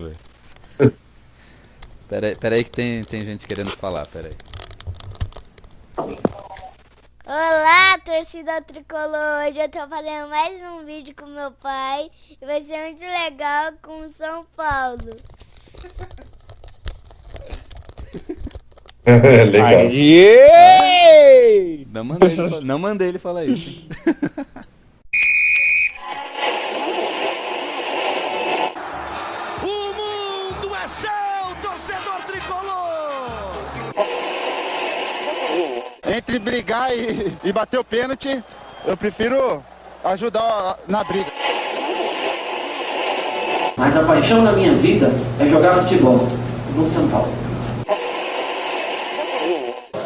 foi. Peraí que tem gente querendo falar, peraí. Olá, torcida tricolor! Hoje eu tô fazendo mais um vídeo com meu pai e vai ser muito legal com o São Paulo. Legal. Aê! Não mandei ele falar isso. Hein? O mundo é seu, torcedor tricolor! Entre brigar e bater o pênalti, eu prefiro ajudar na briga. Mas a paixão na minha vida é jogar futebol no São Paulo.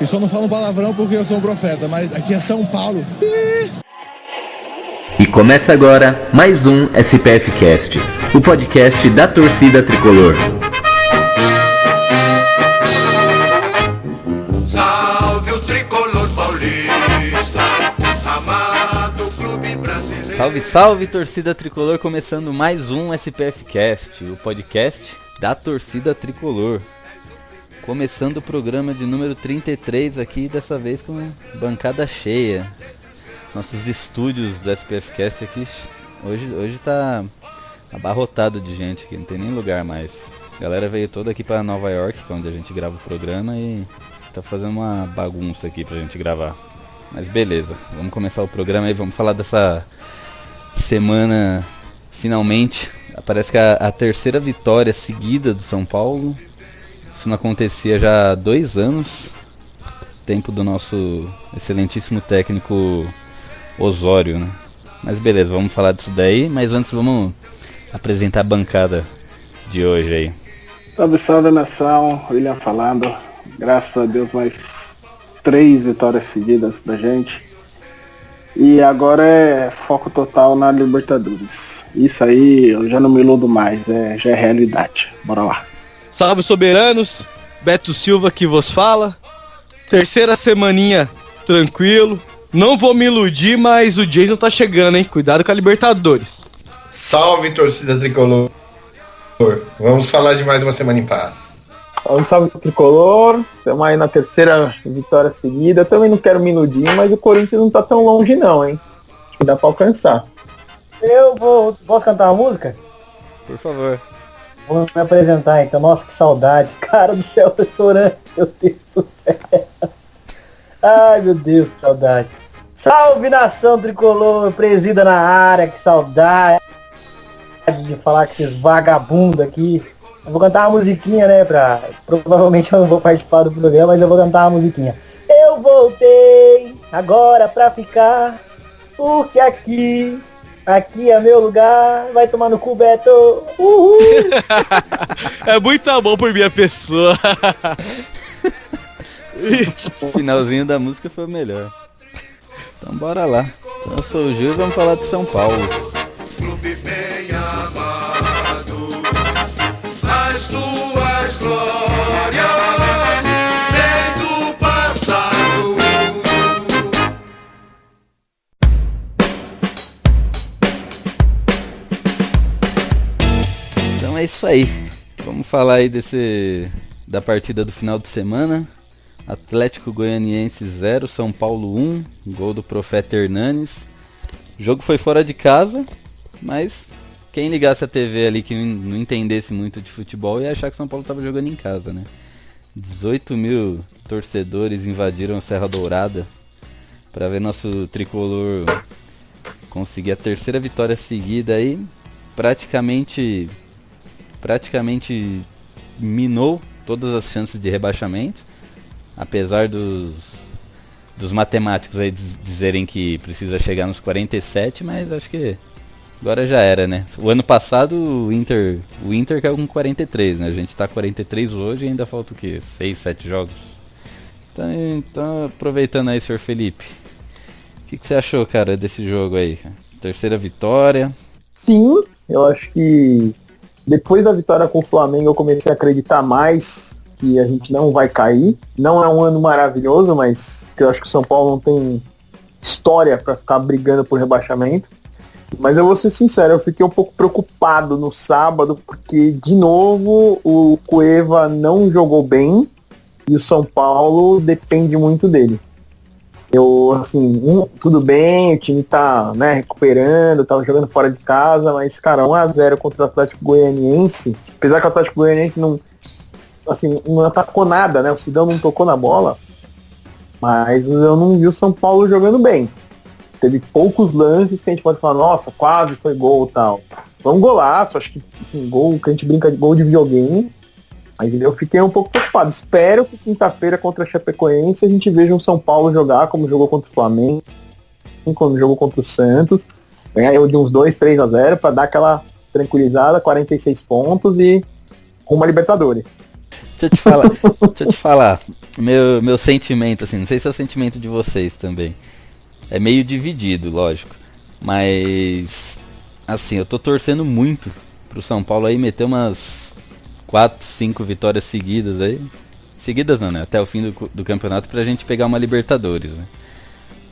E só não falo palavrão porque eu sou um profeta, mas aqui é São Paulo. E começa agora mais um SPF Cast, o podcast da torcida tricolor. Salve o tricolor paulista, amado clube brasileiro. Salve, salve, torcida tricolor, começando mais um SPF Cast, o podcast da torcida tricolor. Começando o programa de número 33 aqui, dessa vez com bancada cheia. Nossos estúdios do SPF Cast aqui, hoje tá abarrotado de gente aqui, não tem nem lugar mais. A galera veio toda aqui pra Nova York, que é onde a gente grava o programa, e tá fazendo uma bagunça aqui pra gente gravar. Mas beleza, vamos começar o programa aí, vamos falar dessa semana, finalmente. Parece que a terceira vitória seguida do São Paulo. Isso não acontecia já há 2 anos, tempo do nosso excelentíssimo técnico Osório, né? Mas beleza, vamos falar disso daí, mas antes vamos apresentar a bancada de hoje aí. Salve, salve nação, William falando. Graças a Deus, mais 3 vitórias seguidas pra gente. E agora é foco total na Libertadores. Isso aí eu já não me iludo mais, já é realidade. Bora lá. Salve, soberanos, Beto Silva que vos fala. Terceira semaninha tranquilo. Não vou me iludir, mas o Jason tá chegando, hein? Cuidado com a Libertadores. Salve, torcida tricolor. Vamos falar de mais uma semana em paz. Salve, salve tricolor. Estamos aí na terceira vitória seguida. Também não quero me iludir, mas o Corinthians não tá tão longe não, hein? Acho que dá pra alcançar. Posso cantar uma música? Por favor. Vou me apresentar então. Nossa, que saudade. Cara do céu, tô chorando. Meu Deus do céu. Ai, meu Deus, que saudade. Salve, nação tricolor, presida na área. Que saudade de falar com esses vagabundos aqui. Eu vou cantar uma musiquinha, né, provavelmente eu não vou participar do programa, mas eu vou cantar uma musiquinha. Eu voltei agora pra ficar, porque aqui é meu lugar, vai tomar no cu, Beto. Uhul. É muito bom por minha pessoa. O finalzinho da música foi o melhor. Então bora lá. Então eu sou o Gil e vamos falar de São Paulo. Clube bem amado, as tuas glórias vem do passado. Então é isso aí. Vamos falar aí da partida do final de semana. Atlético Goianiense 0, São Paulo 1, gol do Profeta Hernanes. O jogo foi fora de casa, mas quem ligasse a TV ali que não entendesse muito de futebol ia achar que o São Paulo estava jogando em casa, né? 18 mil torcedores invadiram a Serra Dourada para ver nosso tricolor conseguir a terceira vitória seguida aí. Praticamente minou todas as chances de rebaixamento. Apesar dos matemáticos aí dizerem que precisa chegar nos 47, mas acho que agora já era, né? O ano passado o Inter caiu com 43, né? A gente tá com 43 hoje e ainda falta o quê? 6, 7 jogos. Então aproveitando aí, senhor Felipe. O que você achou, cara, desse jogo aí? Terceira vitória. Sim, eu acho que depois da vitória com o Flamengo eu comecei a acreditar mais que a gente não vai cair. Não é um ano maravilhoso, mas que eu acho que o São Paulo não tem história para ficar brigando por rebaixamento. Mas eu vou ser sincero, eu fiquei um pouco preocupado no sábado, porque, de novo, o Cueva não jogou bem e o São Paulo depende muito dele. Eu, assim, tudo bem, o time tá, né, recuperando, tá jogando fora de casa, mas, cara, 1-0 contra o Atlético Goianiense, apesar que o Atlético Goianiense não atacou nada, né, o Sidão não tocou na bola, mas eu não vi o São Paulo jogando bem. Teve poucos lances que a gente pode falar, nossa, quase foi gol e tal. Foi um golaço, acho que, assim, gol que a gente brinca de gol de videogame. Mas eu fiquei um pouco preocupado. Espero que quinta-feira contra a Chapecoense a gente veja um São Paulo jogar como jogou contra o Flamengo, como jogou contra o Santos, ganhar de uns 2-3-0 para dar aquela tranquilizada, 46 pontos e rumo a Libertadores. Deixa eu te falar, meu sentimento, assim, não sei se é o sentimento de vocês também. É meio dividido, lógico. Mas, assim, eu tô torcendo muito pro São Paulo aí meter umas 4, 5 vitórias seguidas aí. Seguidas não, né? Até o fim do campeonato pra gente pegar uma Libertadores, né?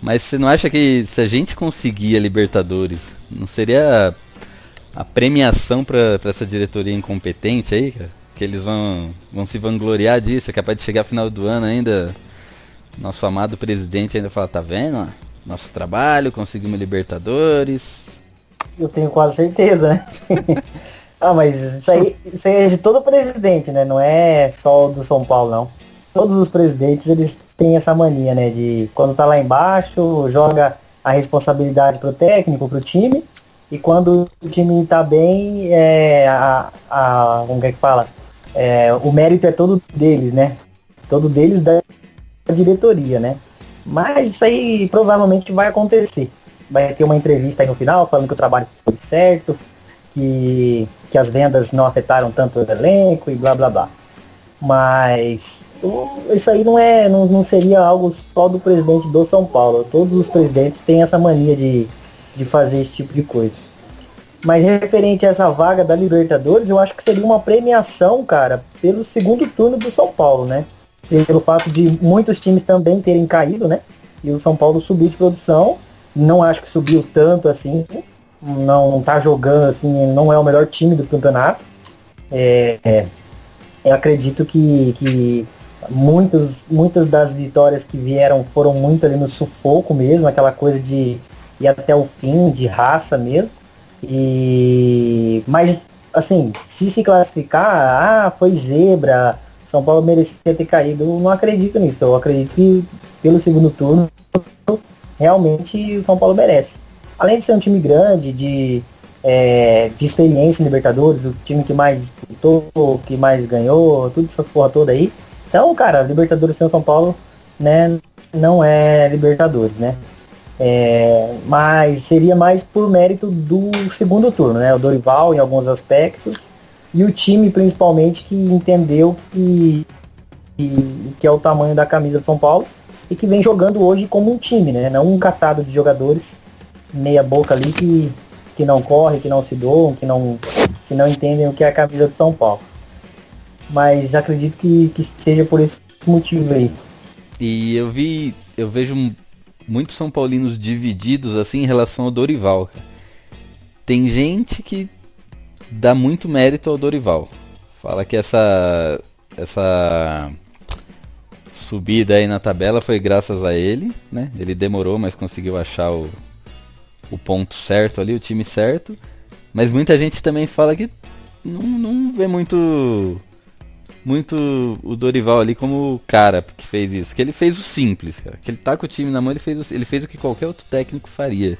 Mas você não acha que se a gente conseguir a Libertadores, não seria a premiação pra essa diretoria incompetente aí, cara? Que eles vão se vangloriar disso, é capaz de chegar ao final do ano ainda, nosso amado presidente ainda fala, tá vendo? Ó, nosso trabalho, conseguimos Libertadores. Eu tenho quase certeza, né? Ah, mas isso aí é de todo presidente, né? Não é só o do São Paulo, não. Todos os presidentes, eles têm essa mania, né? De quando tá lá embaixo, joga a responsabilidade pro técnico, pro time. E quando o time tá bem, como é que fala? O mérito é todo deles, né? Todo deles da diretoria, né? Mas isso aí provavelmente vai acontecer. Vai ter uma entrevista aí no final falando que o trabalho foi certo, que as vendas não afetaram tanto o elenco e blá blá blá. Mas isso aí não seria algo só do presidente do São Paulo. Todos os presidentes têm essa mania de fazer esse tipo de coisa. Mas referente a essa vaga da Libertadores, eu acho que seria uma premiação, cara, pelo segundo turno do São Paulo, né? Pelo fato de muitos times também terem caído, né? E o São Paulo subiu de produção. Não acho que subiu tanto assim. Não tá jogando assim, não é o melhor time do campeonato. Eu acredito que muitas das vitórias que vieram foram muito ali no sufoco mesmo, aquela coisa de ir até o fim, de raça mesmo. Mas assim, se classificar, foi zebra, São Paulo merecia ter caído, eu não acredito nisso. Eu acredito que pelo segundo turno realmente o São Paulo merece. Além de ser um time grande, de experiência em Libertadores, o time que mais disputou, que mais ganhou, tudo essas porra toda aí. Então, cara, Libertadores sem o São Paulo, né, não é Libertadores, né? Mas seria mais por mérito do segundo turno, né? O Dorival em alguns aspectos e o time principalmente que entendeu que é o tamanho da camisa do São Paulo e que vem jogando hoje como um time, né? Não um catado de jogadores meia boca ali que não corre, que não se doam, que não entendem o que é a camisa do São Paulo. Mas acredito que seja por esse motivo aí. E eu vejo muitos São Paulinos divididos assim em relação ao Dorival, cara. Tem gente que dá muito mérito ao Dorival. Fala que essa subida aí na tabela foi graças a ele, né? Ele demorou, mas conseguiu achar o ponto certo ali, o time certo. Mas muita gente também fala que não vê muito o Dorival ali como o cara que fez isso. Que ele fez o simples, cara. Que ele tá com o time na mão, ele fez o que qualquer outro técnico faria.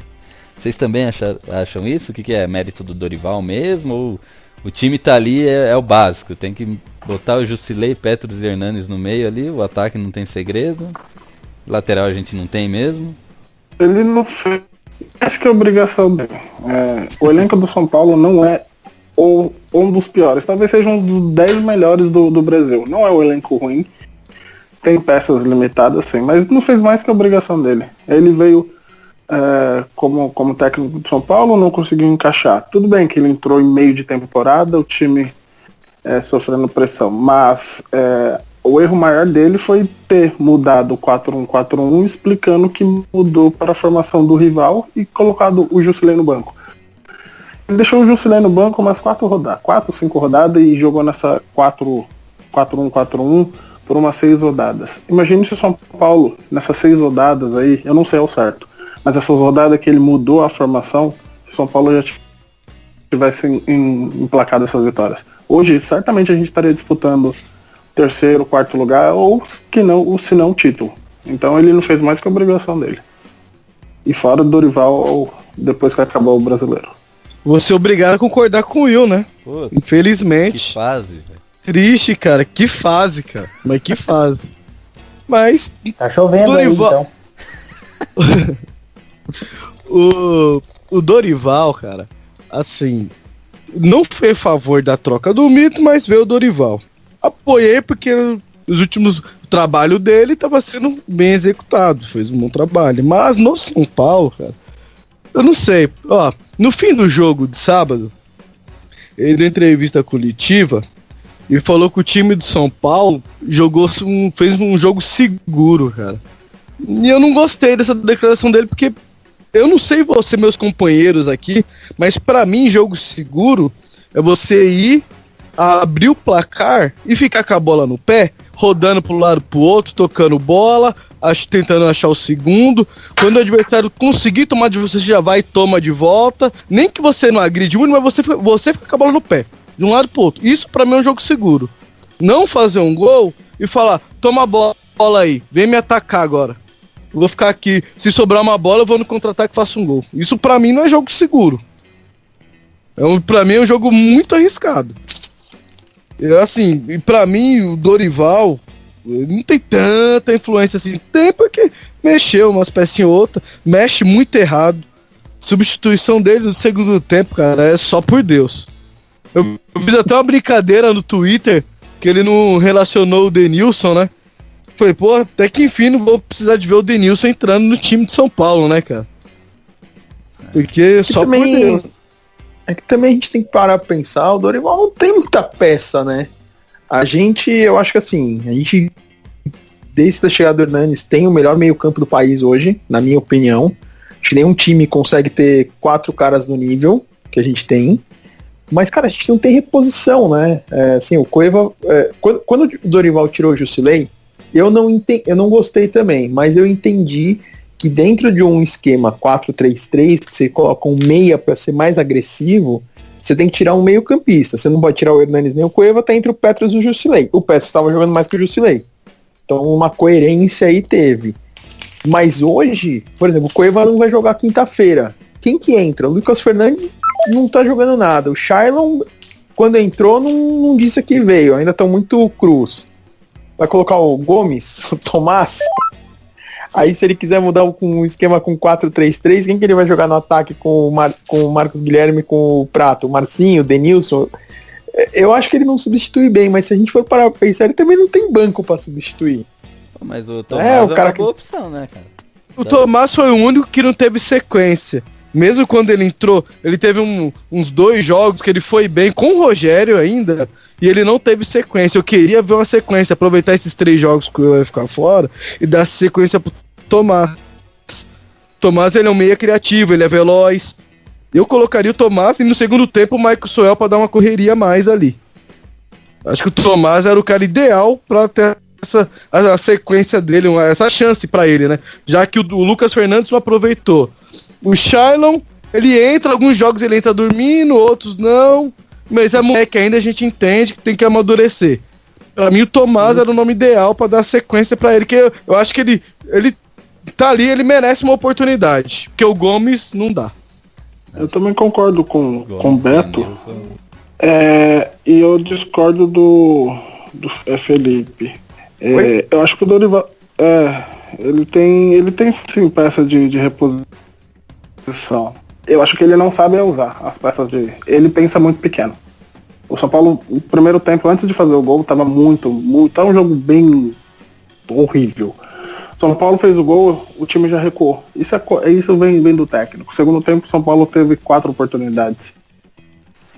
Vocês também acham isso? O que é? Mérito do Dorival mesmo? Ou o time tá ali, é o básico? Tem que botar o Jusilei, Petros e Hernanes no meio ali, o ataque não tem segredo. Lateral a gente não tem mesmo. Ele não fez. Acho que é obrigação dele. O elenco do São Paulo não é um dos piores. Talvez seja um dos 10 melhores do Brasil. Não é um elenco ruim. Tem peças limitadas, sim. Mas não fez mais que a obrigação dele. Ele veio como técnico do São Paulo, não conseguiu encaixar. Tudo bem que ele entrou em meio de temporada, o time sofrendo pressão. Mas o erro maior dele foi ter mudado o 4-1-4-1, explicando que mudou para a formação do rival e colocado o Jusilei no banco. deixou o Jusilei no banco umas 4, 5 rodadas e jogou nessa 4-1, 4-1 por umas 6 rodadas. Imagine se o São Paulo, nessas 6 rodadas aí, eu não sei ao certo, mas essas rodadas que ele mudou a formação, o São Paulo já tivesse emplacado essas vitórias. Hoje, certamente a gente estaria disputando terceiro, quarto lugar, ou se não o título. Então ele não fez mais que a obrigação dele. E fora do Dorival, depois que acabou o Brasileiro. Você é obrigado a concordar com o Will, né? Pô, infelizmente. Que fase, velho. Triste, cara. Que fase, cara. Mas que fase. Mas... Tá chovendo Dorival... aí, então. o Dorival, cara, assim, não fez favor da troca do Mito, mas veio o Dorival. Apoiei porque os últimos trabalho dele estava sendo bem executado, fez um bom trabalho. Mas no São Paulo, cara, eu não sei. Ó, no fim do jogo de sábado, ele deu entrevista coletiva e falou que o time do São Paulo fez um jogo seguro, cara. E eu não gostei dessa declaração dele porque eu não sei você, meus companheiros aqui, mas pra mim jogo seguro é você ir, abrir o placar e ficar com a bola no pé, rodando pro lado pro outro, tocando bola, tentando achar o segundo. Quando o adversário conseguir tomar de você já vai e toma de volta. Nem que você não agride muito, mas você fica com a bola no pé, de um lado pro outro. Isso pra mim é um jogo seguro. Não fazer um gol e falar, toma a bola aí, vem me atacar agora. Eu vou ficar aqui, se sobrar uma bola eu vou no contra-ataque e faço um gol. Isso pra mim não é jogo seguro. Pra mim é um jogo muito arriscado. Assim, pra mim o Dorival não tem tanta influência assim. Tem porque mexeu umas pecinhas ou outra, mexe muito errado. Substituição dele no segundo tempo, cara, é só por Deus. Eu fiz até uma brincadeira no Twitter que ele não relacionou o Denilson, né? Falei, pô, até que enfim não vou precisar de ver o Denilson entrando no time de São Paulo, né, cara? Porque só também, por Deus. É que também a gente tem que parar pra pensar, o Dorival não tem muita peça, né? Eu acho que assim, a gente, desde a chegada do Hernanes, tem o melhor meio campo do país hoje, na minha opinião. Acho que nenhum time consegue ter 4 caras no nível que a gente tem. Mas, cara, a gente não tem reposição, né? Assim, o Cueva... quando o Dorival tirou o Jusilei, eu não gostei também, mas eu entendi que dentro de um esquema 4-3-3, que você coloca um meia para ser mais agressivo, você tem que tirar um meio campista. Você não pode tirar o Hernanes nem o Cueva, tá entre o Petros e o Jusilei. O Petros estava jogando mais que o Jusilei. Então uma coerência aí teve. Mas hoje, por exemplo, o Cueva não vai jogar quinta-feira. Quem que entra? O Lucas Fernandes não tá jogando nada. O Shailon, quando entrou, não disse que veio. Ainda estão muito cruz. Vai colocar o Gomes, o Tomás. Aí se ele quiser mudar um esquema com 4-3-3, quem que ele vai jogar no ataque com o Marcos Guilherme, com o Prato? O Marcinho, o Denilson? Eu acho que ele não substitui bem, mas se a gente for parar pra pensar, ele também não tem banco pra substituir. Mas o Tomás é uma boa opção, né, cara? O Tomás foi o único que não teve sequência. Mesmo quando ele entrou, ele teve uns 2 jogos que ele foi bem com o Rogério ainda, e ele não teve sequência. Eu queria ver uma sequência, aproveitar esses 3 jogos que eu ia ficar fora e dar sequência pro Tomás. Tomás, ele é um meia criativo, ele é veloz. Eu colocaria o Tomás e no segundo tempo o Michael Soel pra dar uma correria a mais ali. Acho que o Tomás era o cara ideal pra ter a sequência dele, essa chance pra ele, né? Já que o Lucas Fernandes não aproveitou. O Shailon, ele entra, alguns jogos ele entra dormindo, outros não. Mas é moleque ainda, a gente entende que tem que amadurecer. Pra mim o Tomás era o nome ideal pra dar sequência pra ele, que eu acho que ele tá ali, ele merece uma oportunidade. Porque o Gomes não dá. Eu também concordo com o Beto. E eu discordo do Felipe. Eu acho que o Dorival ele tem sim peça de reposição. Eu acho que ele não sabe usar as peças ele pensa muito pequeno. O São Paulo, no primeiro tempo, antes de fazer o gol, tava tava um jogo bem horrível. O São Paulo fez o gol, o time já recuou. Isso vem do técnico. No segundo tempo, o São Paulo teve 4 oportunidades.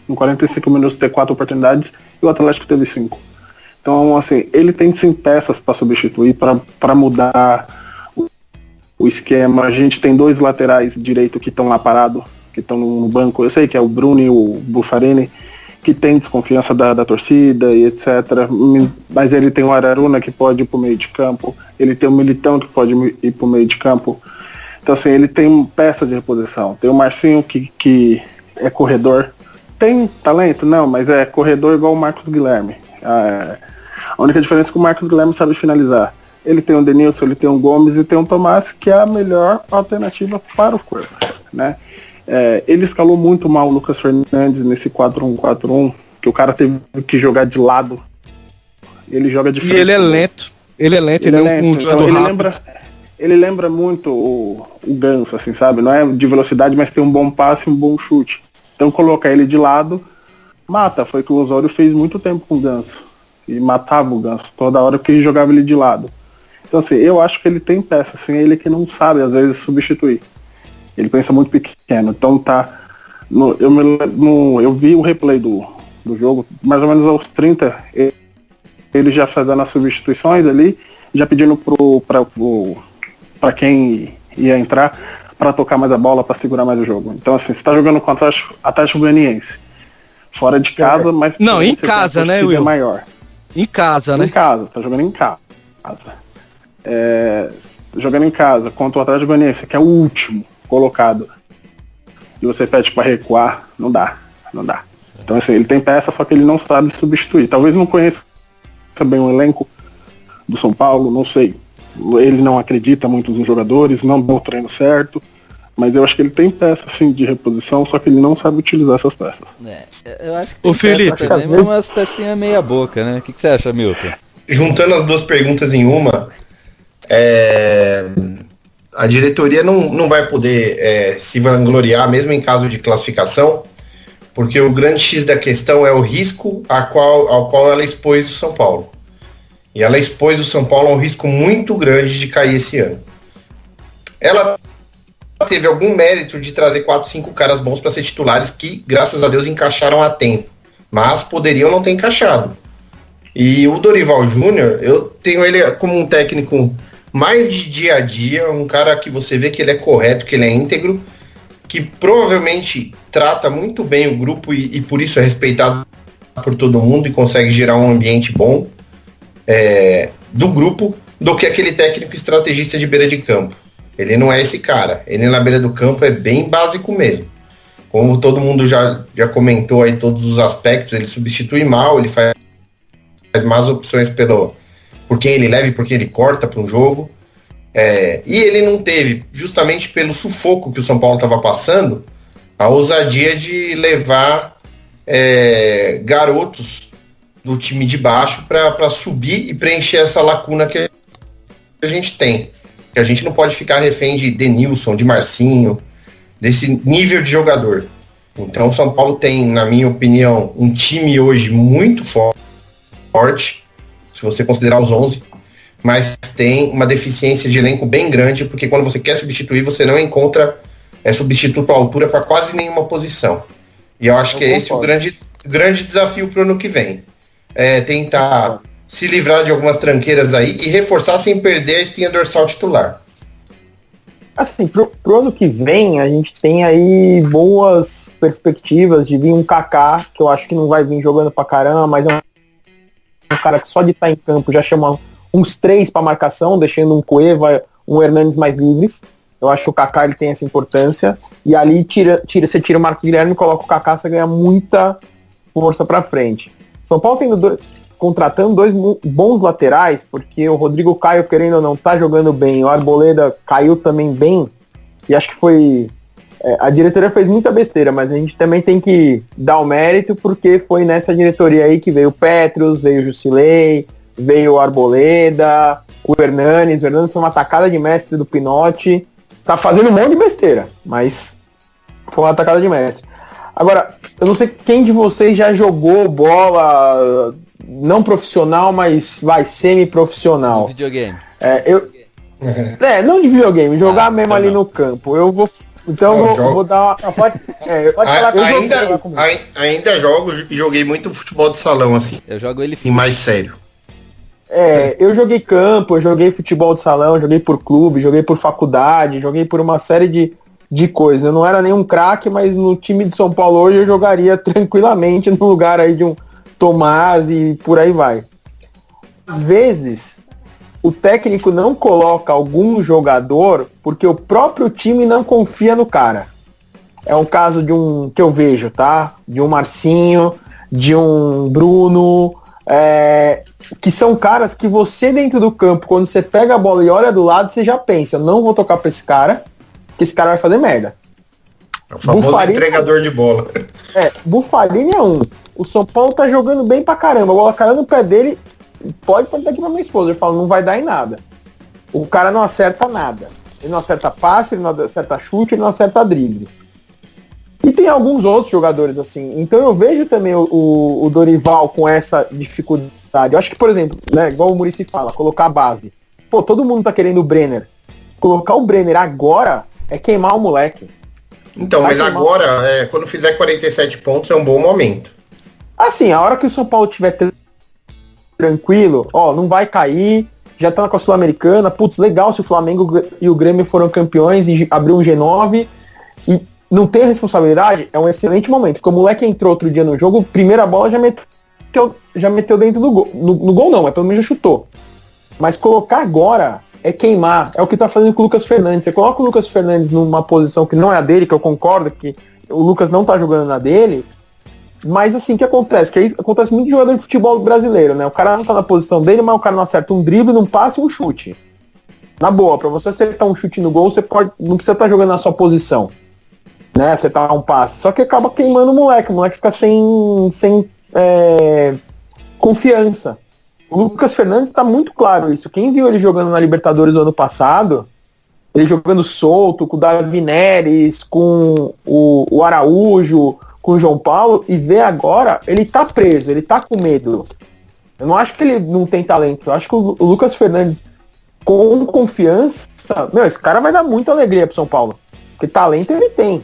Em 45 minutos teve 4 oportunidades e o Atlético teve 5. Então, assim, ele tem sim peças para substituir, para mudar o esquema. A gente tem 2 laterais direito que estão lá parados, que estão no banco, eu sei que é o Bruno e o Buffarini, que tem desconfiança da torcida e etc. Mas ele tem o Araruna que pode ir pro meio de campo, ele tem o Militão que pode ir pro meio de campo. Então assim, ele tem peça de reposição. Tem o Marcinho que é corredor. Tem talento? Não, mas é corredor igual o Marcos Guilherme. A única diferença é que o Marcos Guilherme sabe finalizar. Ele tem o Denilson, ele tem o Gomes e tem o Tomás, que é a melhor alternativa para o Cueva, né? Ele escalou muito mal o Lucas Fernandes nesse 4-1-4-1, que o cara teve que jogar de lado. Ele joga de frente. E ele é lento. Ele é lento, ele é um jogador rápido. Ele lembra muito o Ganso, assim, sabe? Não é de velocidade, mas tem um bom passe e um bom chute. Então colocar ele de lado, mata. Foi o que o Osório fez muito tempo com o Ganso. E matava o Ganso toda hora que ele jogava ele de lado. Então assim, eu acho que ele tem peça, assim, ele que não sabe às vezes substituir. Ele pensa muito pequeno. Então tá. Eu vi o replay do jogo, mais ou menos aos 30, ele já fazendo as substituições ali, já pedindo para quem ia entrar para tocar mais a bola, para segurar mais o jogo. Então assim, você tá jogando contra o Atlético Goianiense. Fora de casa, mas... Não, em casa, né, Will? É maior. Em casa, né? Em casa, tá jogando em casa. Jogando em casa contra o Atlético Goianiense, que é o último colocado, e você pede para recuar, não dá. Então assim, ele tem peça, só que ele não sabe substituir. Talvez não conheça bem o elenco do São Paulo, não sei. Ele não acredita muito nos jogadores, não dá o treino certo, mas eu acho que ele tem peça assim de reposição, só que ele não sabe utilizar essas peças. Eu acho que tem Felipe, peça também, mas umas pecinhas meia boca, né? O que você acha, Milton? Juntando as duas perguntas em uma, a diretoria não vai poder se vangloriar, mesmo em caso de classificação, porque o grande X da questão é o risco ao qual ela expôs o São Paulo. E ela expôs o São Paulo a um risco muito grande de cair esse ano. Ela teve algum mérito de trazer 4, 5 caras bons para ser titulares que, graças a Deus, encaixaram a tempo. Mas poderiam não ter encaixado. E o Dorival Júnior, eu tenho ele como um técnico mais de dia a dia, um cara que você vê que ele é correto, que ele é íntegro, que provavelmente trata muito bem o grupo e por isso é respeitado por todo mundo e consegue gerar um ambiente bom do grupo, do que aquele técnico estrategista de beira de campo. Ele não é esse cara. Ele na beira do campo é bem básico mesmo. Como todo mundo já comentou aí todos os aspectos, ele substitui mal, ele faz más opções por quem ele leva e por quem ele corta para um jogo. E ele não teve, justamente pelo sufoco que o São Paulo estava passando, a ousadia de levar garotos do time de baixo para subir e preencher essa lacuna que a gente tem. Que a gente não pode ficar refém de Denilson, de Marcinho, desse nível de jogador. Então o São Paulo tem, na minha opinião, um time hoje muito forte, se você considerar os 11, mas tem uma deficiência de elenco bem grande, porque quando você quer substituir, você não encontra substituto à altura para quase nenhuma posição. E eu acho que é esse o grande desafio para o ano que vem. Tentar se livrar de algumas tranqueiras aí e reforçar sem perder a espinha dorsal titular. Assim, pro ano que vem, a gente tem aí boas perspectivas de vir um Kaká, que eu acho que não vai vir jogando pra caramba, mas é um cara que só de estar em campo já chama uns 3 pra marcação, deixando um Cueva, um Hernanes mais livres. Eu acho que o Kaká ele tem essa importância. E ali você tira o Marcos Guilherme e coloca o Kaká, você ganha muita força pra frente. São Paulo contratando 2 bons laterais, porque o Rodrigo Caio, querendo ou não, tá jogando bem, o Arboleda caiu também bem, e acho que foi... a diretoria fez muita besteira, mas a gente também tem que dar o mérito, porque foi nessa diretoria aí que veio o Petros, veio o Jusilei, veio o Arboleda, o Hernanes foi uma tacada de mestre do Pinotti, tá fazendo um monte de besteira, mas foi uma tacada de mestre. Agora, eu não sei quem de vocês já jogou bola... não profissional, mas semi-profissional. Videogame. Não de videogame, jogar mesmo ali no campo. Eu vou. Então eu vou dar uma. Pode falar comigo. Ainda jogo e joguei muito futebol de salão, assim. Eu jogo ele e mais sério. Eu joguei campo, eu joguei futebol de salão, joguei por clube, joguei por faculdade, joguei por uma série de coisa. Eu não era nenhum craque, mas no time de São Paulo hoje eu jogaria tranquilamente no lugar aí de um Tomás e por aí vai. Às vezes, o técnico não coloca algum jogador porque o próprio time não confia no cara. É um caso de um que eu vejo, tá? De um Marcinho, de um Bruno, que são caras que você dentro do campo, quando você pega a bola e olha do lado, você já pensa, não vou tocar pra esse cara, que esse cara vai fazer merda. É o famoso Buffarini, entregador de bola. Buffarini é um. O São Paulo tá jogando bem pra caramba, a bola caiu no pé dele, pode perguntar aqui pra minha esposa, eu falo, não vai dar em nada. O cara não acerta nada. Ele não acerta passe, ele não acerta chute, ele não acerta drible. E tem alguns outros jogadores assim. Então eu vejo também o Dorival com essa dificuldade. Eu acho que, por exemplo, né, igual o Muricy fala, colocar a base. Pô, todo mundo tá querendo o Brenner. Colocar o Brenner agora é queimar o moleque. Então, mas agora, quando fizer 47 pontos, é um bom momento. Assim, a hora que o São Paulo estiver tranquilo, ó, não vai cair, já tá com a Sul-Americana, putz, legal se o Flamengo e o Grêmio foram campeões e abriu um G9 e não ter responsabilidade, é um excelente momento, porque o moleque entrou outro dia no jogo, primeira bola já meteu dentro do gol. No gol não, mas pelo menos já chutou. Mas colocar agora é queimar, é o que tá fazendo com o Lucas Fernandes. Você coloca o Lucas Fernandes numa posição que não é a dele, que eu concordo que o Lucas não tá jogando na dele, mas assim, o que acontece? Que aí acontece muito de jogador de futebol brasileiro, né? O cara não tá na posição dele, mas o cara não acerta um drible, não passa e um chute. Na boa, pra você acertar um chute no gol, você não precisa estar jogando na sua posição, né? Acertar um passe. Só que acaba queimando o moleque fica sem confiança. O Lucas Fernandes tá muito claro isso. Quem viu ele jogando na Libertadores do ano passado, ele jogando solto, com o Davi Neres, com o Araújo, com o João Paulo, e vê agora, ele tá preso, ele tá com medo. Eu não acho que ele não tem talento, eu acho que o Lucas Fernandes, com confiança, esse cara vai dar muita alegria pro São Paulo, porque talento ele tem.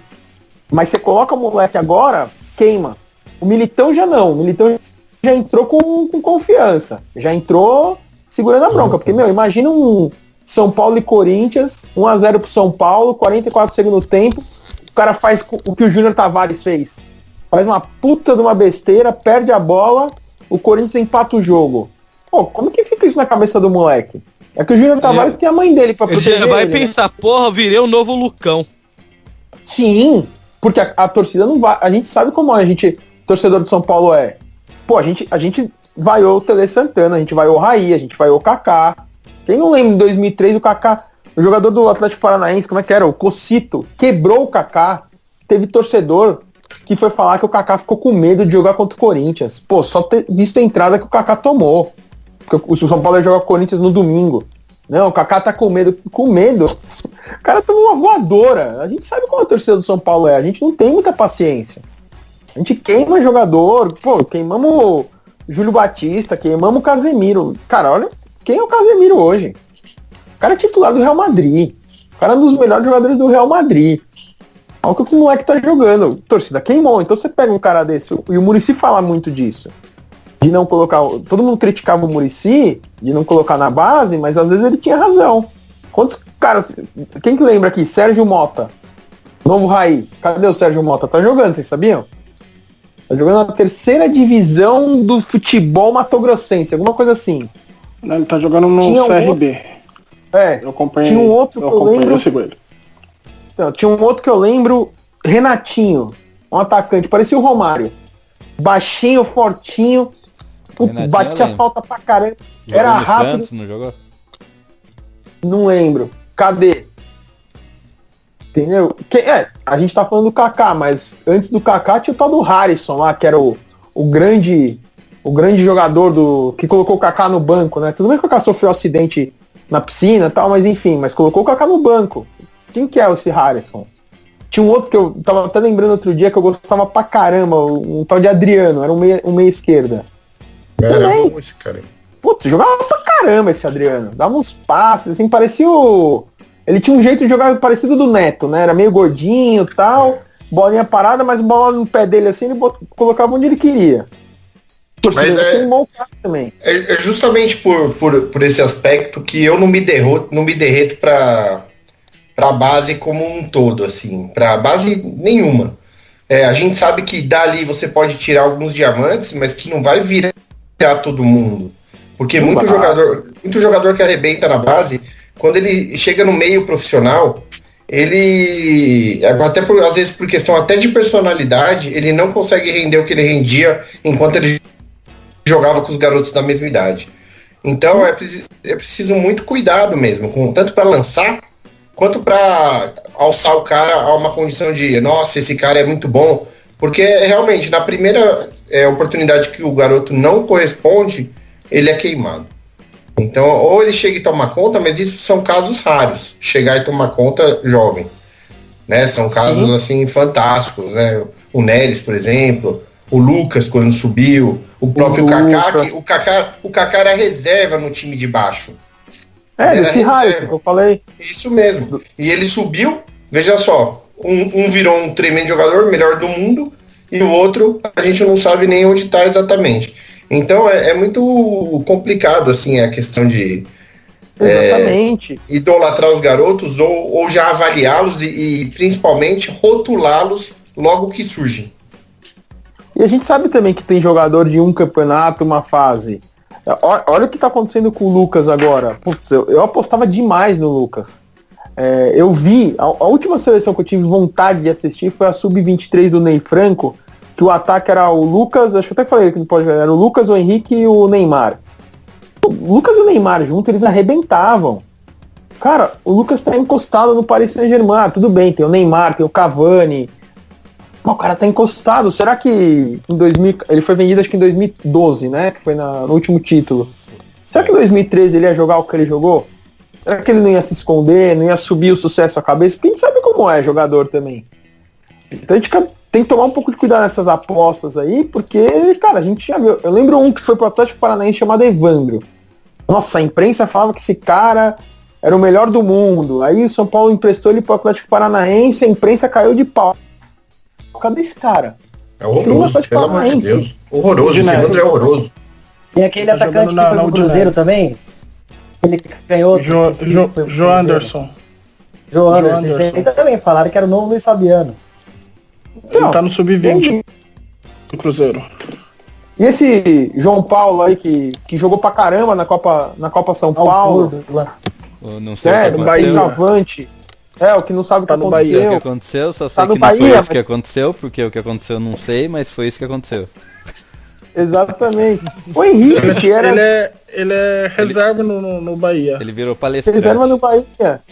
Mas você coloca o moleque agora, queima. O Militão já não, o Militão já entrou com confiança, já entrou segurando a bronca, porque, imagina um São Paulo e Corinthians, 1-0 pro São Paulo, 44 segundo tempo, o cara faz o que o Júnior Tavares fez. Faz uma puta de uma besteira, perde a bola, o Corinthians empata o jogo. Pô, como que fica isso na cabeça do moleque? É que o Júnior Tavares tem a mãe dele pra proteger ele. Vai ele, pensar, né? Porra, virei o novo Lucão. Sim, porque a torcida não vai... A gente sabe como torcedor de São Paulo é. Pô, a gente vaiou o Tele Santana, a gente vaiou o Raí, a gente vaiou o Kaká. Quem não lembra em 2003 o Kaká... O jogador do Atlético Paranaense, como é que era? O Cocito, quebrou o Kaká. Teve torcedor que foi falar que o Kaká ficou com medo de jogar contra o Corinthians. Pô, só ter visto a entrada que o Kaká tomou. Porque o São Paulo ia jogar com o Corinthians no domingo. Não, o Kaká tá com medo. Com medo? O cara tomou uma voadora. A gente sabe como a torcida do São Paulo é. A gente não tem muita paciência. A gente queima jogador. Pô, queimamos o Júlio Batista, queimamos o Casemiro. Cara, olha quem é o Casemiro hoje. O cara é titular do Real Madrid. O cara é um dos melhores jogadores do Real Madrid. Olha o que o moleque tá jogando. Torcida queimou. Então você pega um cara desse. E o Muricy fala muito disso. De não colocar. Todo mundo criticava o Muricy de não colocar na base, mas às vezes ele tinha razão. Quantos caras. Quem que lembra aqui? Sérgio Mota. Novo Raí. Cadê o Sérgio Mota? Tá jogando, vocês sabiam? Tá jogando na terceira divisão do futebol matogrossense. Alguma coisa assim. Não, ele tá jogando no CRB. Eu acompanhei. Tinha um outro que eu lembro. Não, tinha um outro que eu lembro, Renatinho, um atacante, parecia o Romário. Baixinho, fortinho, batia falta pra caramba. Jogou era no rápido. Santos, não jogou? Não lembro. Cadê? Entendeu? A gente tá falando do Kaká, mas antes do Kaká tinha o tal do Harrison lá, que era o grande jogador que colocou o Kaká no banco, né? Tudo bem que o Kaká sofreu um acidente na piscina e tal, mas enfim, mas colocou o Kaká no banco. Quem que é esse Harrison? Tinha um outro que eu tava até lembrando outro dia que eu gostava pra caramba, um tal de Adriano, era um meia esquerda. Era bom esse cara. Putz, jogava pra caramba esse Adriano. Dava uns passes, assim, parecia o... Ele tinha um jeito de jogar parecido do Neto, né? Era meio gordinho e tal, bolinha parada, mas bola no pé dele assim, ele colocava onde ele queria. Mas também. É justamente por esse aspecto que eu não me derreto para a base como um todo, assim, para a base nenhuma. A gente sabe que dali você pode tirar alguns diamantes, mas que não vai virar todo mundo. Porque muito jogador que arrebenta na base, quando ele chega no meio profissional, ele, às vezes por questão até de personalidade, ele não consegue render o que ele rendia enquanto ele jogava com os garotos da mesma idade. Então é preciso muito cuidado mesmo, tanto para lançar, quanto para alçar o cara a uma condição de, nossa, esse cara é muito bom, porque realmente na primeira oportunidade que o garoto não corresponde, ele é queimado. Então, ou ele chega e toma conta, mas isso são casos raros, chegar e tomar conta jovem, né? São casos assim fantásticos, né? O Neres, por exemplo, o Lucas quando subiu, o próprio Kaká, o Kaká era reserva no time de baixo. Esse raio que eu falei. Isso mesmo. E ele subiu, veja só, um virou um tremendo jogador, melhor do mundo, e o outro a gente não sabe nem onde está exatamente. Então é muito complicado assim a questão de idolatrar os garotos ou já avaliá-los e principalmente rotulá-los logo que surgem. E a gente sabe também que tem jogador de um campeonato, uma fase. Olha o que está acontecendo com o Lucas agora. Putz, eu apostava demais no Lucas. Eu vi, a última seleção que eu tive vontade de assistir foi a Sub-23 do Ney Franco, que o ataque era o Lucas, acho que eu até falei que não pode ver, era o Lucas, o Henrique e o Neymar. O Lucas e o Neymar juntos, eles arrebentavam. Cara, o Lucas tá encostado no Paris Saint-Germain, tudo bem, tem o Neymar, tem o Cavani. O cara tá encostado, será que em 2000, ele foi vendido acho que em 2012, né, que foi no último título. Será que em 2013 ele ia jogar o que ele jogou? Será que ele não ia se esconder, não ia subir o sucesso à cabeça? Porque a gente sabe como é jogador também. Então a gente tem que tomar um pouco de cuidado nessas apostas aí, porque, cara, a gente já viu. Eu lembro um que foi pro Atlético Paranaense chamado Evandro. Nossa, a imprensa falava que esse cara era o melhor do mundo. Aí o São Paulo emprestou ele pro Atlético Paranaense, a imprensa caiu de pau. Cadê esse cara? É horroroso, pelo amor de Deus. Horroroso, esse Evandro é horroroso. Tem aquele atacante que foi pro Cruzeiro também. Ele ganhou. João Anderson. João Anderson. Esse aí também falaram que era o novo Luiz Fabiano. Ele tá no Sub-20 do Cruzeiro. E esse João Paulo aí que jogou pra caramba na Copa São Paulo. Não sei o que no Bahia Travante. O que não sabe o que aconteceu. Bahia. O que aconteceu, só sei que não Bahia, foi isso que aconteceu, porque o que aconteceu eu não sei, mas foi isso que aconteceu. Exatamente. O Henrique era... Ele é reserva no Bahia. Ele virou palestrante. Reserva no Bahia.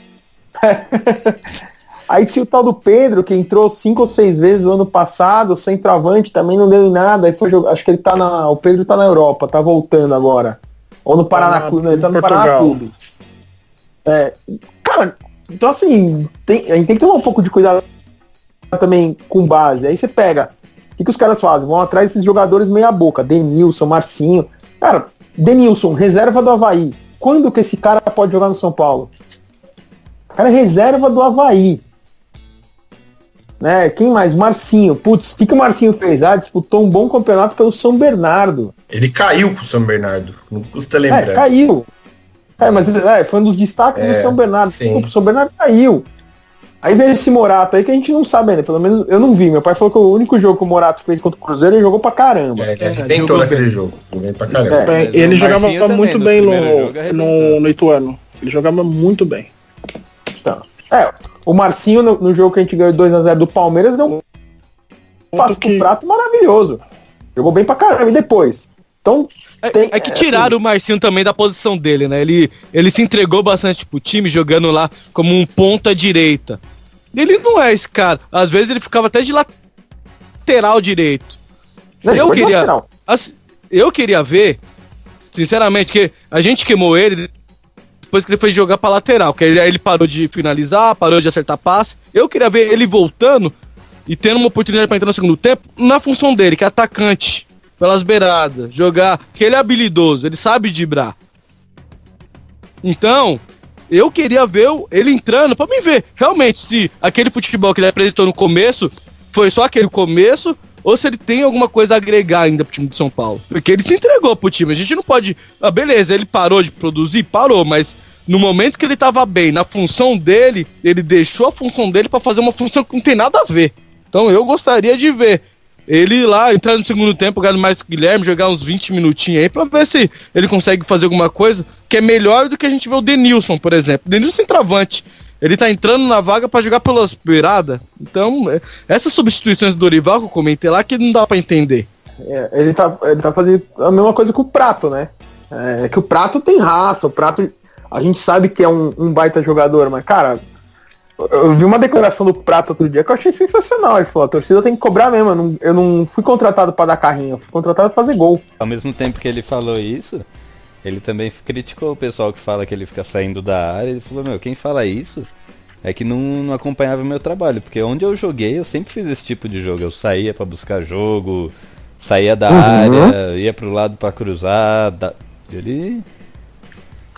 Aí tinha o tal do Pedro, que entrou 5 ou 6 vezes no ano passado, centroavante, também não deu em nada. Aí foi jogar, acho que ele tá o Pedro tá na Europa, tá voltando agora. Ou no Paraná Clube, ele tá no Paraná Clube. Cara, então assim, a gente tem que tomar um pouco de cuidado também com base. Aí você pega, o que os caras fazem? Vão atrás desses jogadores meia boca, Denilson, Marcinho. Cara, Denilson, reserva do Avaí. Quando que esse cara pode jogar no São Paulo? O cara é reserva do Avaí. Né? Quem mais? Marcinho. Putz, o que o Marcinho fez? Disputou um bom campeonato pelo São Bernardo. Ele caiu com o São Bernardo. Não custa lembrar. Caiu. Mas foi um dos destaques do São Bernardo. O São Bernardo caiu. Aí veio esse Morato aí que a gente não sabe ainda. Pelo menos eu não vi. Meu pai falou que o único jogo que o Morato fez contra o Cruzeiro, ele jogou pra caramba. Tentou naquele jogo. Pra caramba. Ele jogava muito bem no Ituano. Ele jogava muito bem. Então, o Marcinho no jogo que a gente ganhou 2-0 do Palmeiras deu um passo pro prato maravilhoso. Jogou bem pra caramba. E depois? Então, que tiraram o Marcinho também da posição dele, né? Ele se entregou bastante pro time, jogando lá como um ponta direita. Ele não é esse cara. Às vezes ele ficava até de lateral direito. Eu queria ver, sinceramente, que a gente queimou ele depois que ele foi jogar pra lateral, que aí ele parou de finalizar, parou de acertar passe. Eu queria ver ele voltando e tendo uma oportunidade pra entrar no segundo tempo na função dele, que é atacante, pelas beiradas, jogar, que ele é habilidoso, ele sabe driblar. Então, eu queria ver ele entrando pra mim ver realmente se aquele futebol que ele apresentou no começo foi só aquele começo, ou se ele tem alguma coisa a agregar ainda pro time de São Paulo. Porque ele se entregou pro time, a gente não pode... beleza, ele parou de produzir? Parou, mas no momento que ele tava bem, na função dele, ele deixou a função dele pra fazer uma função que não tem nada a ver. Então eu gostaria de ver ele lá, entrar no segundo tempo, jogar mais com o Guilherme, jogar uns 20 minutinhos aí, pra ver se ele consegue fazer alguma coisa que é melhor do que a gente vê o Denilson, por exemplo. Denilson centroavante. Ele tá entrando na vaga pra jogar pelas beiradas. Então, essas substituições do Dorival que eu comentei lá, que não dá pra entender. Ele tá fazendo a mesma coisa que o Prato, né? É que o Prato tem raça, o Prato... A gente sabe que é um baita jogador, mas, cara, eu vi uma declaração do Prato outro dia que eu achei sensacional. Ele falou, a torcida tem que cobrar mesmo, eu não fui contratado pra dar carrinho, eu fui contratado pra fazer gol. Ao mesmo tempo que ele falou isso, ele também criticou o pessoal que fala que ele fica saindo da área. Ele falou, quem fala isso é que não acompanhava o meu trabalho, porque onde eu joguei, eu sempre fiz esse tipo de jogo. Eu saía pra buscar jogo, saía da área, ia pro lado pra cruzar.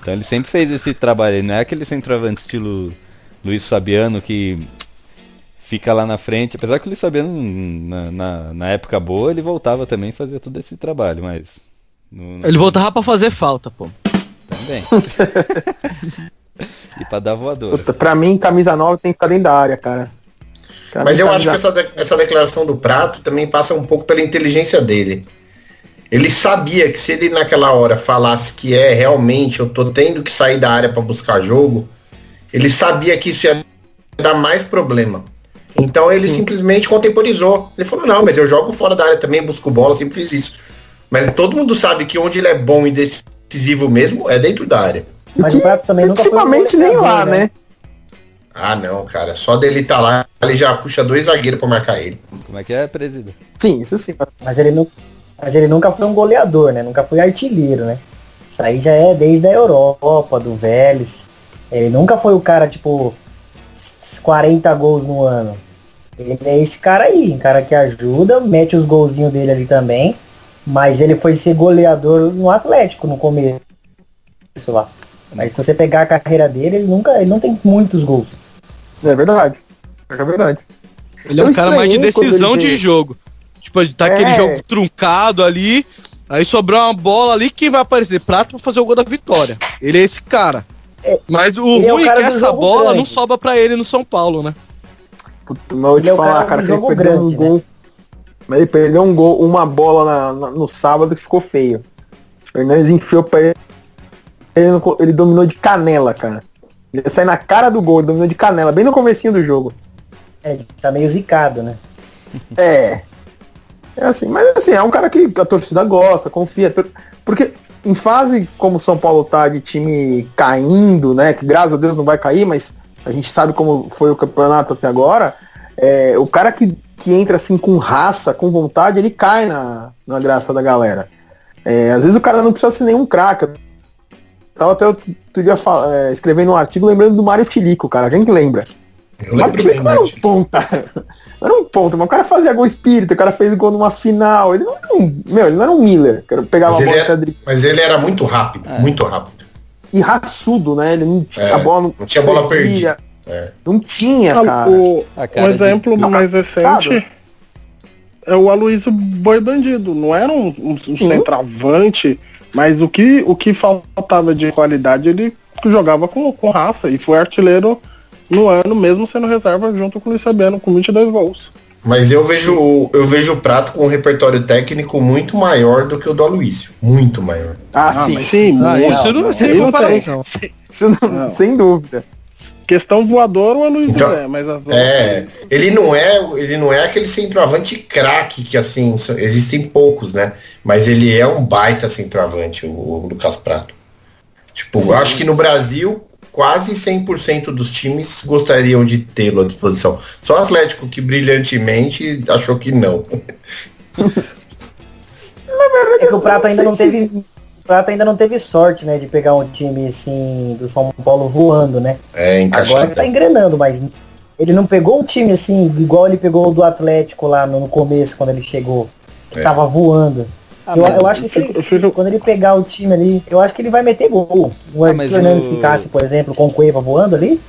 Então ele sempre fez esse trabalho. Ele não é aquele centroavante estilo Luiz Fabiano que fica lá na frente. Apesar que o Luiz Fabiano, na época boa, ele voltava também e fazia todo esse trabalho, mas... Ele voltava pra fazer falta, pô. Também. E pra dar voadora. Puta, pra mim, camisa 9 tem que ficar dentro da área, cara. Mas eu acho que essa declaração do Prato também passa um pouco pela inteligência dele. Ele sabia que se ele naquela hora falasse que realmente eu tô tendo que sair da área pra buscar jogo, ele sabia que isso ia dar mais problema. Então ele simplesmente contemporizou. Ele falou, não, mas eu jogo fora da área também, busco bola, sempre fiz isso. Mas todo mundo sabe que onde ele é bom e decisivo mesmo é dentro da área. Mas o Prato também nunca foi nem lá, né? Ah, não, cara. Só dele tá lá, ele já puxa 2 zagueiros pra marcar ele. Como é que é, presida? Sim, isso sim. Mas ele nunca foi um goleador, né? Nunca foi artilheiro, né? Isso aí já é desde a Europa, do Vélez. Ele nunca foi o cara, tipo, 40 gols no ano. Ele é esse cara aí, um cara que ajuda, mete os golzinhos dele ali também. Mas ele foi ser goleador no Atlético no começo lá. Mas se você pegar a carreira dele, ele não tem muitos gols. É verdade. É verdade. Ele é um cara mais de decisão de jogo. Tipo, tá aquele jogo truncado ali, aí sobrou uma bola ali, quem vai aparecer? Prato pra fazer o gol da vitória. Ele é esse cara. Mas o ruim é que essa bola não sobra pra ele no São Paulo, né? Puta, mas eu vou te falar, cara, que ele perdeu um gol. Mas ele perdeu um gol, uma bola no sábado que ficou feio. O Hernandes enfiou pra ele. Ele dominou de canela, cara. Ele ia sair na cara do gol, ele dominou de canela, bem no comecinho do jogo. Tá meio zicado, né? É assim, mas assim, é um cara que a torcida gosta, confia. Porque em fase como o São Paulo tá, de time caindo, né? Que graças a Deus não vai cair, mas a gente sabe como foi o campeonato até agora. O cara que entra assim com raça, com vontade, ele cai na graça da galera. Às vezes o cara não precisa ser nenhum craque. Tava até outro dia escrevendo um artigo lembrando do Mário Tilico, cara. Quem que lembra? Eu lembro bem, não era um ponta. Não era um ponta, mas o cara fazia gol espírita, o cara fez gol numa final. Ele não era um Miller. Pegava mas ele era muito rápido, muito rápido. E raçudo, né? Ele não tinha a bola, não tinha bola perdida. Não tinha, cara. Um exemplo mais recente é o Aloysio Boi Bandido. Não era um centroavante, mas o que faltava de qualidade ele jogava com raça e foi artilheiro no ano, mesmo sendo reserva junto com o Luiz Fabiano, com 22 gols. Mas eu vejo o Prato com um repertório técnico muito maior do que o do Aloysio. Muito maior. Sim. Isso não tem comparação. Sem dúvida. Questão voador, o Aloysio mas as outras... ele não é aquele centroavante craque que assim, existem poucos, né? Mas ele é um baita centroavante, o Lucas Prato. Tipo, acho que no Brasil quase 100% dos times gostariam de tê-lo à disposição. Só o Atlético que brilhantemente achou que não. Na verdade, é que o Prato ainda não teve... O Prato ainda não teve sorte, né, de pegar um time assim do São Paulo voando, né? Encaixado. Agora ele tá engrenando, mas ele não pegou um time assim, igual ele pegou o do Atlético lá no começo, quando ele chegou, que tava voando. Eu acho que quando ele pegar o time ali, eu acho que ele vai meter gol. O Hernandes ficasse, por exemplo, com o Cueva voando ali.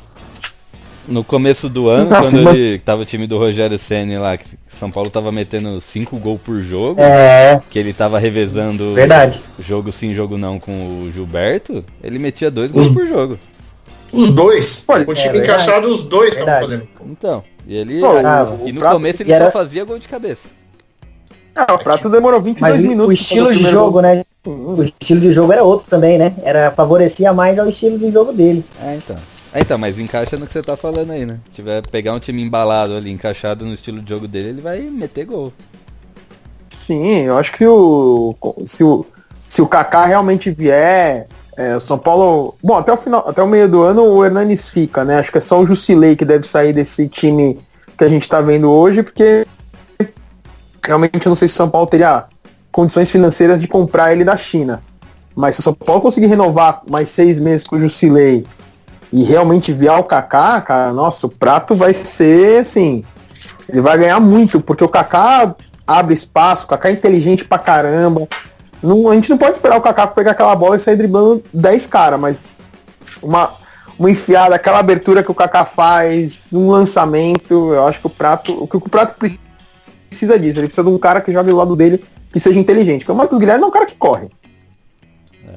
No começo do ano, Nossa, quando mas- ele tava o time do Rogério Ceni lá, que São Paulo tava metendo 5 gols por jogo, É, que ele tava revezando verdade. jogo sim, jogo não com o Gilberto, ele metia 2 gols por jogo. Os dois. Olha, Com o time verdade. encaixado, os dois estavam Verdade. fazendo. Então, e ele. Pô, e no Prato- começo ele e era- só fazia gol de cabeça. O Prato demorou 22 Mas minutos. o estilo pra fazer de primeiro jogo, gol. né? O estilo de jogo era outro também, né? Favorecia mais ao estilo de jogo dele. Então, mas encaixa no que você tá falando aí, né? Se tiver pegar um time embalado ali, encaixado no estilo de jogo dele, ele vai meter gol. Sim, eu acho que se o Kaká realmente vier, o São Paulo. Bom, até o final, até o meio do ano o Hernanes fica, né? Acho que é só o Jusilei que deve sair desse time que a gente tá vendo hoje, porque realmente eu não sei se o São Paulo teria condições financeiras de comprar ele da China. Mas se o São Paulo conseguir renovar mais 6 meses com o Jusilei e realmente vier o Kaká, cara, nossa, o Prato vai ser assim. Ele vai ganhar muito, porque o Kaká abre espaço, o Kaká é inteligente pra caramba. A gente não pode esperar o Kaká pegar aquela bola e sair driblando 10 caras, mas uma enfiada, aquela abertura que o Kaká faz, um lançamento, eu acho que o Prato precisa disso. Ele precisa de um cara que jogue do lado dele, que seja inteligente. Porque o Marcos Guilherme é um cara que corre.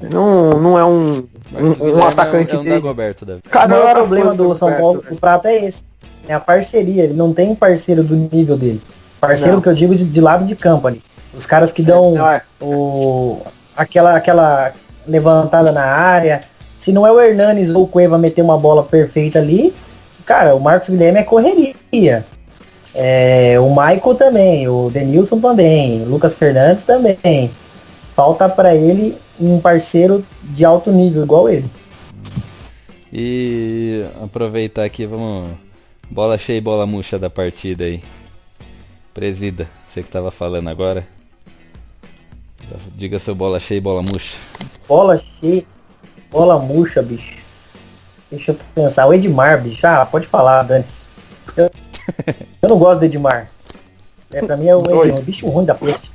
Não é um atacante é um Dagoberto da vida. O maior problema do São Paulo, o Prato é esse. É a parceria. Ele não tem parceiro do nível dele. Parceiro Não. que eu digo de lado de campo ali. Os caras que dão aquela levantada na área. Se não é o Hernanes ou o Cueva meter uma bola perfeita ali, cara, o Marcos Guilherme é correria. O Michael também, o Denilson também, o Lucas Fernandes também. Falta pra ele um parceiro de alto nível, igual ele. E aproveitar aqui, vamos. Bola cheia e bola murcha da partida aí. Presida, você que tava falando agora. Diga seu bola cheia e bola murcha. Bola cheia, bola murcha, bicho. Deixa eu pensar. O Edmar, bicho. Pode falar, Dantes. Eu não gosto do Edmar. Pra mim é o bicho ruim da peste.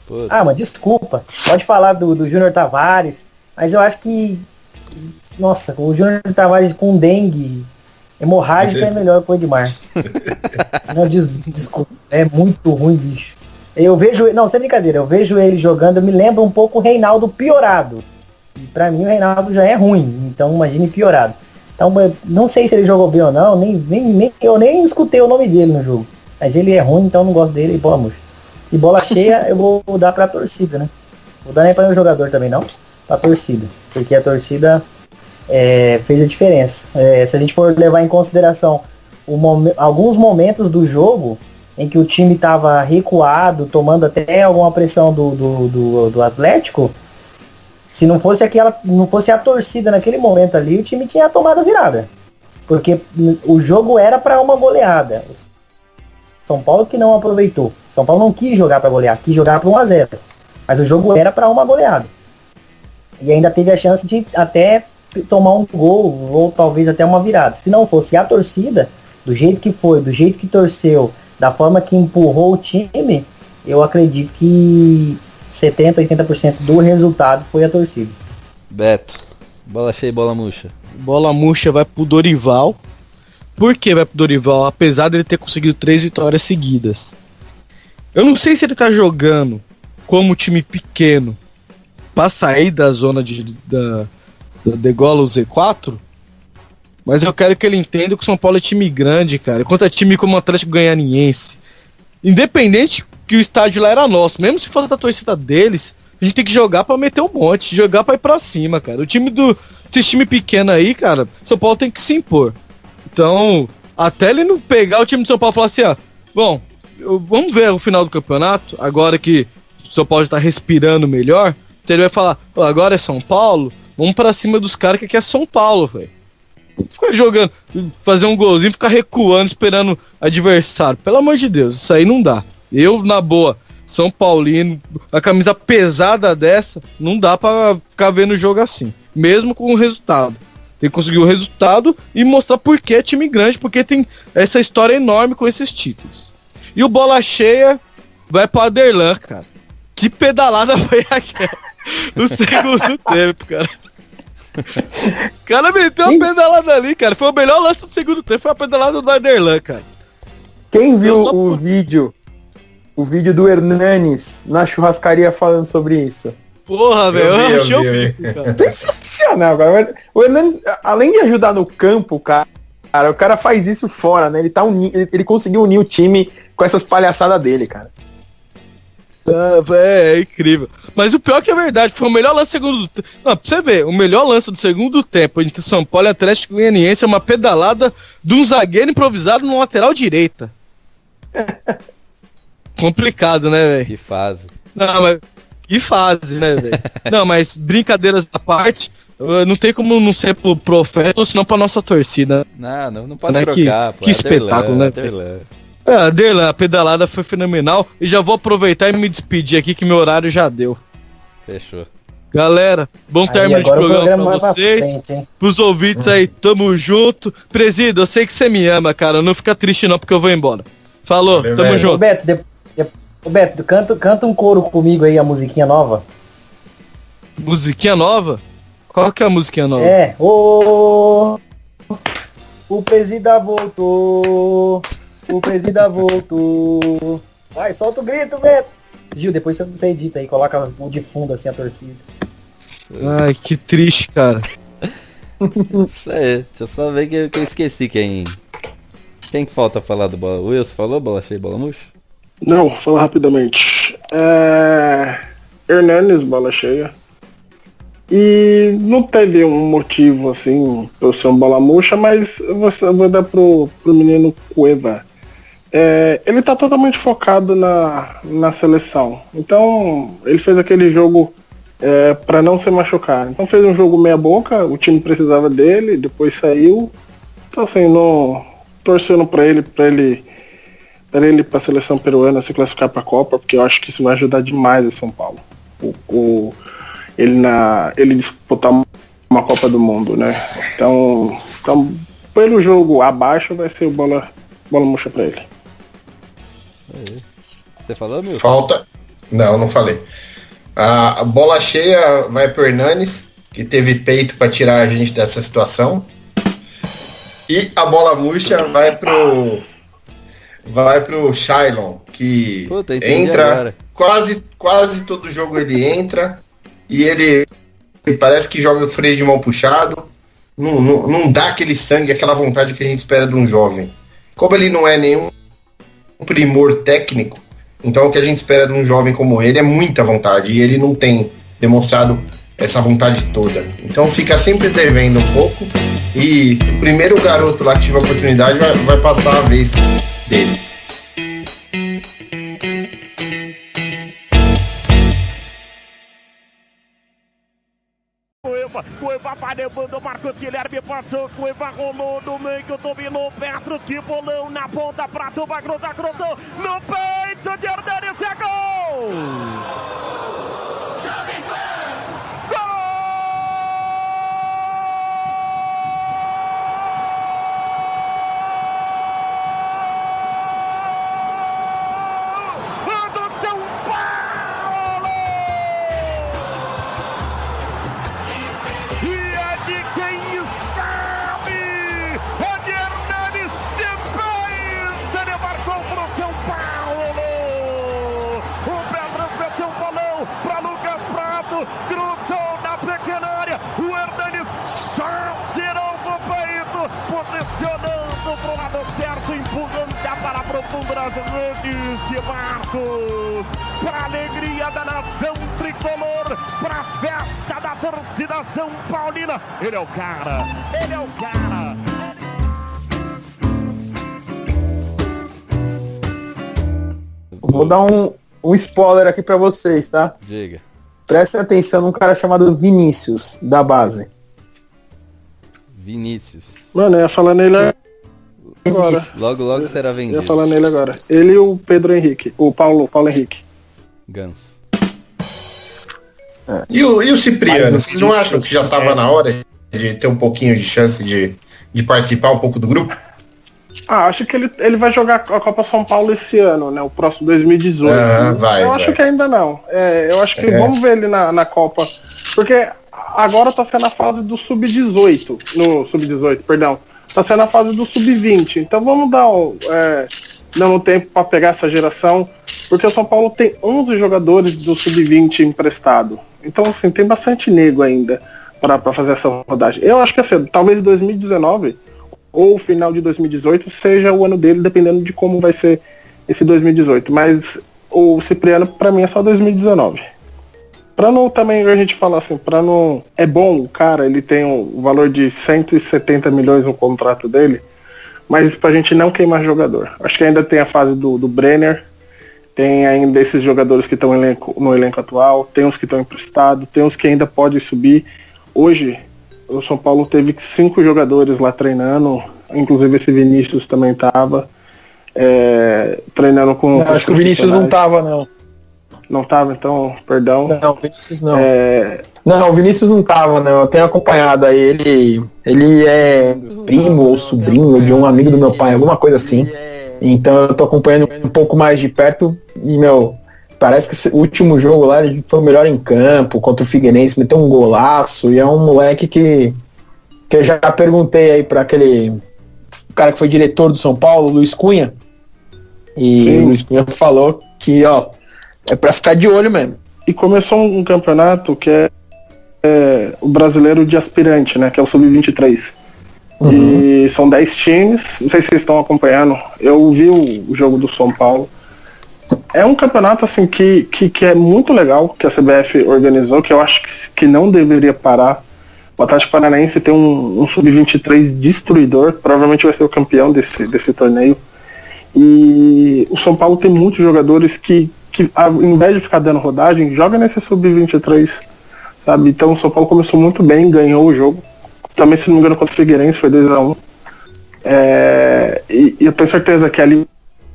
Mas desculpa. Pode falar do Júnior Tavares. Mas eu acho que... Nossa, o Júnior Tavares com dengue hemorrágica é melhor que o Edmar. Não, desculpa. É muito ruim, bicho. Eu vejo... Não, sem brincadeira. Eu vejo ele jogando, me lembra um pouco o Reinaldo piorado. E pra mim o Reinaldo já é ruim. Então imagine piorado. Então não sei se ele jogou bem ou não. Eu nem escutei o nome dele no jogo. Mas ele é ruim, então eu não gosto dele. E bola murcha. E bola cheia eu vou dar pra torcida, né? Vou dar nem pra um jogador também, não. Pra torcida. Porque a torcida fez a diferença. Se a gente for levar em consideração alguns momentos do jogo em que o time estava recuado, tomando até alguma pressão do Atlético, se não fosse a torcida naquele momento ali, o time tinha tomado a virada. Porque o jogo era para uma goleada. São Paulo que não aproveitou. São Paulo não quis jogar para golear, quis jogar para 1-0. Mas o jogo era para uma goleada. E ainda teve a chance de até tomar um gol, ou talvez até uma virada. Se não fosse a torcida, do jeito que foi, do jeito que torceu, da forma que empurrou o time, eu acredito que 70%, 80% do resultado foi a torcida. Beto, bola cheia e bola murcha. Bola murcha vai pro Dorival. Por que vai pro Dorival? Apesar dele ter conseguido 3 vitórias seguidas. Eu não sei se ele tá jogando como time pequeno pra sair da zona da degola o Z4, mas eu quero que ele entenda que o São Paulo é time grande, cara. Enquanto é time como o Atlético Goianiense, independente que o estádio lá era nosso, mesmo se fosse da torcida deles, a gente tem que jogar pra meter um monte, jogar pra ir pra cima, cara. O time esse time pequeno aí, cara, São Paulo tem que se impor. Então, até ele não pegar o time de São Paulo e falar assim, bom, vamos ver o final do campeonato, agora que o São Paulo está respirando melhor, então ele vai falar, agora é São Paulo, vamos pra cima dos caras que aqui é São Paulo, velho. Ficar jogando, fazer um golzinho, ficar recuando, esperando adversário. Pelo amor de Deus, isso aí não dá. Eu, na boa, São Paulino, a camisa pesada dessa, não dá pra ficar vendo o jogo assim. Mesmo com o resultado. Tem que conseguir o resultado e mostrar por que é time grande, porque tem essa história enorme com esses títulos. E o bola cheia vai pro Aderlan, cara. Que pedalada foi aquela no segundo tempo, cara. O cara meteu uma pedalada ali, cara. Foi o melhor lance do segundo tempo, foi a pedalada do Aderlan, cara. Quem viu o vídeo do Hernanes na churrascaria falando sobre isso? Porra, velho, eu achei o bico, cara. Sensacional, cara. O Hernanes, além de ajudar no campo, cara, o cara faz isso fora, né? Ele conseguiu unir o time com essas palhaçadas dele, cara. É incrível. Mas o pior que é verdade, foi o melhor lance do segundo tempo. Não, pra você ver, o melhor lance do segundo tempo entre São Paulo e Atlético Goianiense é uma pedalada de um zagueiro improvisado no lateral direita. Complicado, né, velho? Que fase. Não, mas que fase, né, velho? Não, mas brincadeiras à parte, não tem como não ser pro profeta ou senão pra nossa torcida. Não pode né? trocar, que espetáculo, né? Aderlan, a pedalada foi fenomenal. E já vou aproveitar e me despedir aqui que meu horário já deu. Fechou. Galera, bom término de programa pra vocês. Frente, pros ouvintes aí, tamo junto. Presídio, eu sei que você me ama, cara. Não fica triste não, porque eu vou embora. Falou, valeu, tamo junto. Ô Beto, canta um coro comigo aí, a musiquinha nova. Musiquinha nova? Qual que é a musiquinha nova? O presida voltou. O presida voltou. Vai, solta o grito, Beto. Gil, depois você edita aí, coloca o de fundo assim a torcida. Ai, que triste, cara. Isso aí, deixa eu só ver que eu esqueci quem que falta falar do bola. O Wilson falou bola cheia, bola murcha? Não, vou falar rapidamente. Hernanes, bola cheia. E não teve um motivo assim pra eu ser um bola murcha, mas eu vou dar pro menino Cueva. Ele tá totalmente focado na seleção. Então, ele fez aquele jogo pra não se machucar. Então fez um jogo meia boca, o time precisava dele, depois saiu. Então assim, torcendo pra ele pra seleção peruana se classificar pra Copa, porque eu acho que isso vai ajudar demais o São Paulo. Ele disputar uma Copa do Mundo, né? Então pelo jogo abaixo vai ser o bola murcha pra ele. Você falou, meu? Falta. Não falei. A bola cheia vai pro Hernanes, que teve peito para tirar a gente dessa situação. E a bola murcha vai pro Shailon, que entra quase todo jogo ele entra e ele parece que joga o freio de mão puxado. Não dá aquele sangue, aquela vontade que a gente espera de um jovem. Como ele não é nenhum primor técnico, então o que a gente espera de um jovem como ele é muita vontade, e ele não tem demonstrado essa vontade toda. Então fica sempre devendo um pouco, e o primeiro garoto lá que tiver a oportunidade vai passar a vez dele. Cueva vai levando, Marcos Guilherme passou, Cueva rolou no meio, dominou Petros, que bolão na ponta, Prato vai cruzar, cruzou no peito de Hernanes, é gol! Cruzou na pequena área, o Hernanes só será o peito, posicionando pro lado certo, empurrando para a profunda das redes de Marcos, para alegria da nação tricolor, para festa da torcida São Paulina. Ele é o cara, ele é o cara. Vou dar um spoiler aqui pra vocês, tá? Diga. Prestem atenção num cara chamado Vinícius, da base. Vinícius. Mano, eu ia falar nele agora. Logo será vendido. Eu ia falar nele agora. Ele e o Pedro Henrique. O Paulo Henrique. Ganso. E o Cipriano? Vocês não acham que já tava na hora de ter um pouquinho de chance de participar um pouco do grupo? Acho que ele vai jogar a Copa São Paulo esse ano, né? O próximo 2018. Vai. Acho que ainda não. Eu acho que vamos ver ele na Copa. Porque agora tá sendo a fase do sub-18. No sub-18, perdão. Tá sendo a fase do sub-20. Então vamos dar dando tempo para pegar essa geração, porque o São Paulo tem 11 jogadores do sub-20 emprestado. Então, assim, tem bastante nego ainda para fazer essa rodagem. Eu acho que assim, talvez 2019 ou final de 2018 seja o ano dele, dependendo de como vai ser esse 2018. Mas o Cipriano, para mim, é só 2019. Pra não também a gente falar assim, pra não... É bom, o cara, ele tem um valor de 170 milhões no contrato dele, mas pra gente não queimar jogador. Acho que ainda tem a fase do Brenner, tem ainda esses jogadores que estão no elenco atual, tem uns que estão emprestados, tem uns que ainda podem subir. Hoje, o São Paulo teve 5 jogadores lá treinando, inclusive esse Vinícius também tava treinando com... Não, acho que o Vinícius não tava, não. Não tava, então, perdão. Não, o Vinícius não. Não, o Vinícius não tava, não. Eu tenho acompanhado aí. Ele é primo ou sobrinho de um amigo do meu pai, alguma coisa assim. Então eu tô acompanhando um pouco mais de perto. E, parece que esse último jogo lá ele foi o melhor em campo, contra o Figueirense, meteu um golaço. E é um moleque que eu já perguntei aí pra aquele cara que foi diretor do São Paulo, Luiz Cunha. E o Luiz Cunha falou que, é pra ficar de olho mesmo. E começou um campeonato que é o brasileiro de aspirante, né? Que é o Sub-23. Uhum. E são 10 times. Não sei se vocês estão acompanhando. Eu vi o jogo do São Paulo. É um campeonato assim que é muito legal, que a CBF organizou, que eu acho que não deveria parar. O Atlético Paranaense tem um Sub-23 destruidor. Provavelmente vai ser o campeão desse torneio. E o São Paulo tem muitos jogadores que ao invés de ficar dando rodagem, joga nesse Sub-23, sabe? Então o São Paulo começou muito bem, ganhou o jogo. Também, se não me engano, contra o Figueirense, foi 2-1. E eu tenho certeza que ali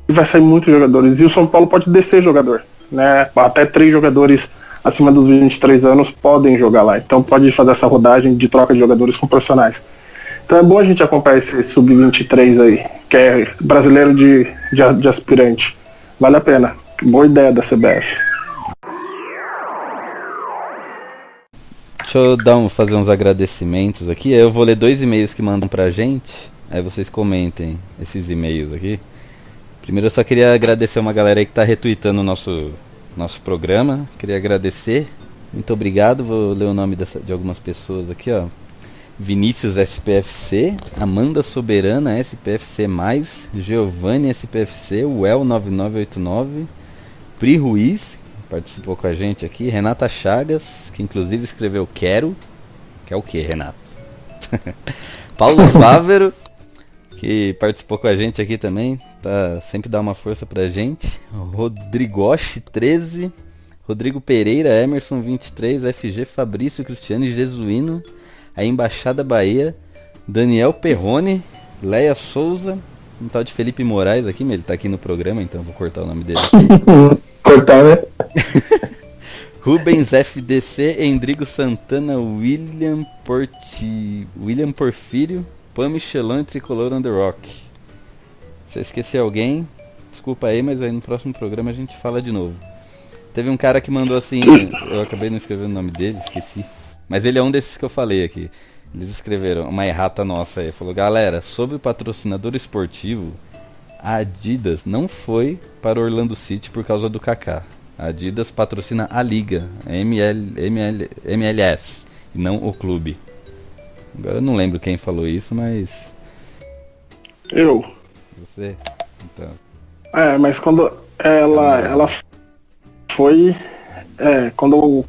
vai sair muitos jogadores. E o São Paulo pode descer jogador, né? Até 3 jogadores acima dos 23 anos podem jogar lá. Então pode fazer essa rodagem de troca de jogadores com profissionais. Então é bom a gente acompanhar esse Sub-23 aí, que é brasileiro de aspirante. Vale a pena. Boa ideia da CBF. Deixa eu fazer uns agradecimentos aqui. Eu vou ler 2 e-mails que mandam pra gente. Aí vocês comentem esses e-mails aqui. Primeiro eu só queria agradecer uma galera aí que tá retweetando o nosso programa. Queria agradecer. Muito obrigado. Vou ler o nome de algumas pessoas aqui, ó. Vinícius SPFC, Amanda Soberana SPFC+, Giovanni SPFC, Well 9989, Pri Ruiz, que participou com a gente aqui, Renata Chagas, que inclusive escreveu Quero, que é o que, Renato? Paulo Fávero, que participou com a gente aqui também, sempre dá uma força pra gente, Rodrigoche 13, Rodrigo Pereira, Emerson 23, FG Fabrício Cristiano e Jesuíno, a Embaixada Bahia, Daniel Perrone, Leia Souza, um tal de Felipe Moraes aqui, mas ele tá aqui no programa, então vou cortar o nome dele aqui. Cortar, né? Rubens FDC, Endrigo Santana, William Porfírio, Pam Michelin e Tricolor on the Rock. Se eu esqueci alguém, desculpa aí, mas aí no próximo programa a gente fala de novo. Teve um cara que mandou assim, eu acabei não escrevendo o nome dele, esqueci. Mas ele é um desses que eu falei aqui. Eles escreveram uma errata nossa aí. Falou, galera, sobre o patrocinador esportivo, a Adidas não foi para o Orlando City por causa do Kaká. A Adidas patrocina a Liga, a MLS, e não o clube. Agora eu não lembro quem falou isso, mas... Eu. Você? Então... mas quando ela foi... quando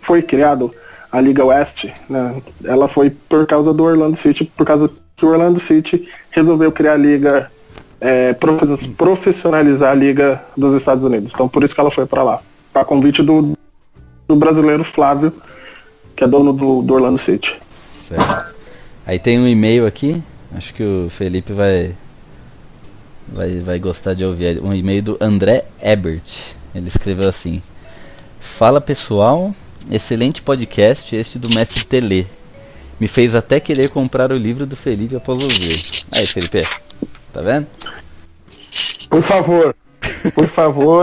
foi criado a Liga Oeste, né, ela foi por causa do Orlando City, por causa que o Orlando City resolveu criar a Liga, profissionalizar a Liga dos Estados Unidos. Então por isso que ela foi para lá, para convite do brasileiro Flávio, que é dono do Orlando City. Certo. Aí tem um e-mail aqui, acho que o Felipe vai gostar de ouvir, um e-mail do André Ebert. Ele escreveu assim: fala pessoal, excelente podcast este do Mestre Telê. Me fez até querer comprar o livro do Felipe após ouvir. Aí, Felipe, tá vendo? Por favor,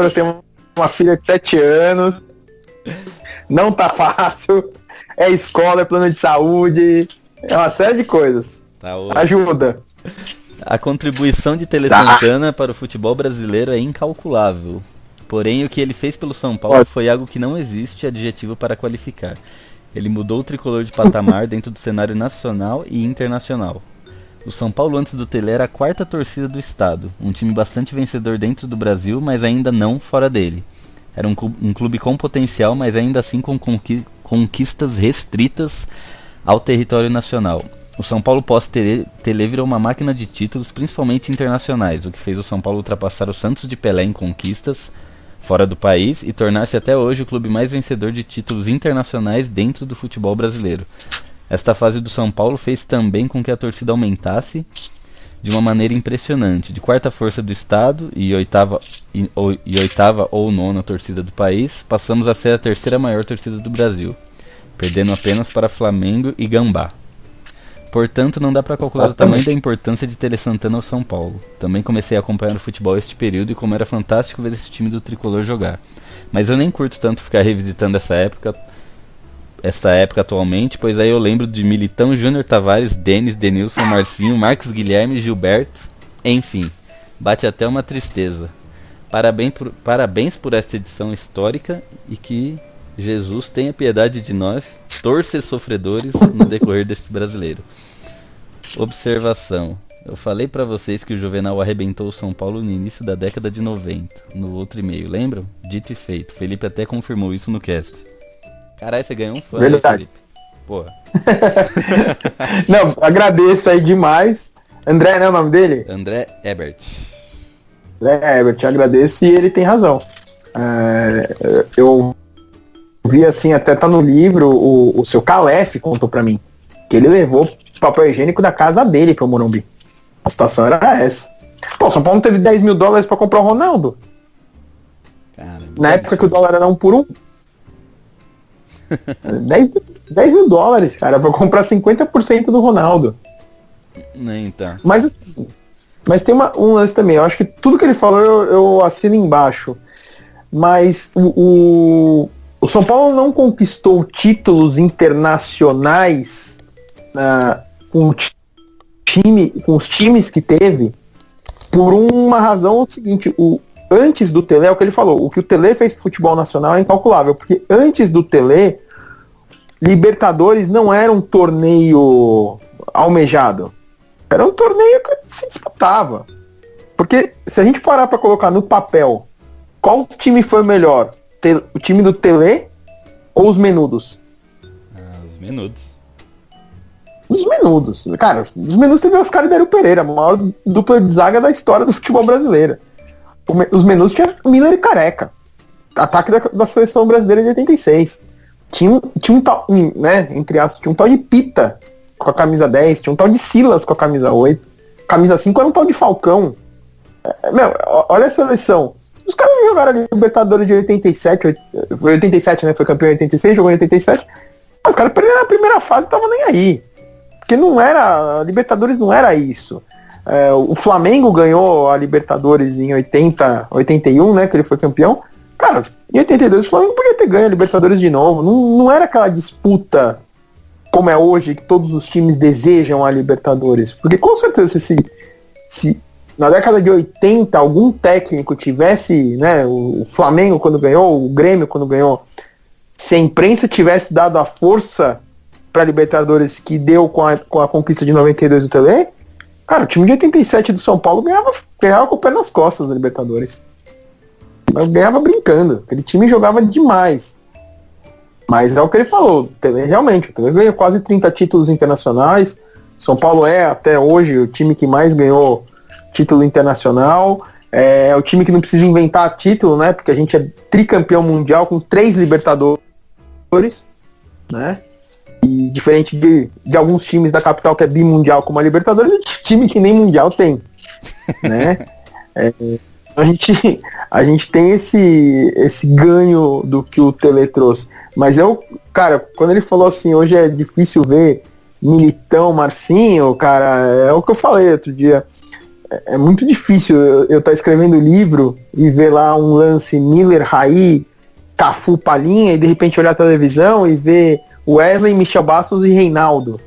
eu tenho uma filha de 7 anos. Não tá fácil. é escola, é plano de saúde, é uma série de coisas. Tá, ajuda. A contribuição de Tele Santana para o futebol brasileiro é incalculável. Porém, o que ele fez pelo São Paulo foi algo que não existe adjetivo para qualificar. Ele mudou o tricolor de patamar dentro do cenário nacional e internacional. O São Paulo antes do Tele era a quarta torcida do estado, um time bastante vencedor dentro do Brasil, mas ainda não fora dele. Era um clube com potencial, mas ainda assim com conquistas restritas ao território nacional. O São Paulo pós-Tele virou uma máquina de títulos, principalmente internacionais, o que fez o São Paulo ultrapassar o Santos de Pelé em conquistas fora do país e tornar-se até hoje o clube mais vencedor de títulos internacionais dentro do futebol brasileiro. Esta fase do São Paulo fez também com que a torcida aumentasse de uma maneira impressionante. De quarta força do estado e oitava ou nona torcida do país, passamos a ser a terceira maior torcida do Brasil, perdendo apenas para Flamengo e Gambá. Portanto, não dá para calcular o tamanho da importância de Tele Santana ao São Paulo. Também comecei a acompanhar o futebol este período e como era fantástico ver esse time do tricolor jogar. Mas eu nem curto tanto ficar revisitando essa época atualmente, pois aí eu lembro de Militão, Júnior Tavares, Denis, Denilson, Marcinho, Marcos Guilherme, Gilberto, enfim, bate até uma tristeza. Parabéns por esta edição histórica e que Jesus tenha piedade de nós, torces sofredores, no decorrer deste brasileiro. Observação. Eu falei pra vocês que o Juvenal arrebentou o São Paulo no início da década de 90, no outro e-mail, lembram? Dito e feito. Felipe até confirmou isso no cast. Caralho, você ganhou um fã, né, Felipe? Porra. Não, agradeço aí demais. André, né, o nome dele? André Ebert. André Ebert, agradeço e ele tem razão. Eu vi assim, até tá no livro, o seu Calef contou pra mim, que ele levou papel higiênico da casa dele pro Morumbi. A situação era essa. Pô, o São Paulo teve $10 mil pra comprar o Ronaldo. Caramba, na época que o dólar era 1 por 1. $10 mil, cara, pra comprar 50% do Ronaldo. Então. Mas tem um lance também. Eu acho que tudo que ele falou eu assino embaixo. Mas o São Paulo não conquistou títulos internacionais com os times que teve por uma razão seguinte. Antes do Tele, é o que ele falou, o que o Tele fez pro futebol nacional é incalculável, porque antes do Tele, Libertadores não era um torneio almejado, era um torneio que se disputava. Porque se a gente parar para colocar no papel, qual time foi melhor? O time do Tele ou os Menudos? Os Menudos. Os Menudos. Cara, os Menudos teve Oscar e Dario Pereira, a maior dupla de zaga da história do futebol brasileiro. Os Menudos tinha Miller e Careca. Ataque da seleção brasileira de 86. Tinha um tal, né, entre aspas, tinha um tal de Pita com a camisa 10, tinha um tal de Silas com a camisa 8. Camisa 5 era um tal de Falcão. Olha a seleção. Os caras jogaram ali Libertadores de 87, foi 87, né? Foi campeão em 86, jogou em 87. Mas os caras perderam na primeira fase e estavam nem aí. Porque não era. A Libertadores não era isso. O Flamengo ganhou a Libertadores em 81, né? Que ele foi campeão. Cara, em 82 o Flamengo podia ter ganho a Libertadores de novo. Não era aquela disputa como é hoje, que todos os times desejam a Libertadores. Porque com certeza se na década de 80 algum técnico tivesse, né, o Flamengo quando ganhou, o Grêmio quando ganhou, se a imprensa tivesse dado a força para a Libertadores que deu com a conquista de 92 do Tele, cara, o time de 87 do São Paulo ganhava com o pé nas costas da Libertadores. Mas ganhava brincando. Aquele time jogava demais. Mas é o que ele falou. O Tele ganhou quase 30 títulos internacionais. São Paulo é, até hoje, o time que mais ganhou título internacional. É o time que não precisa inventar título, né? Porque a gente é tricampeão mundial com 3 Libertadores, né? E diferente de alguns times da capital que é bimundial como a Libertadores, é time que nem mundial tem, né? A gente tem esse ganho do que o Tele trouxe. Mas cara, quando ele falou assim, hoje é difícil ver Militão, Marcinho, cara, é o que eu falei outro dia. É muito difícil eu estar escrevendo livro e ver lá um lance Miller, Raí, Cafu, Palinha, e de repente olhar a televisão e ver Wesley, Michel Bastos e Reinaldo.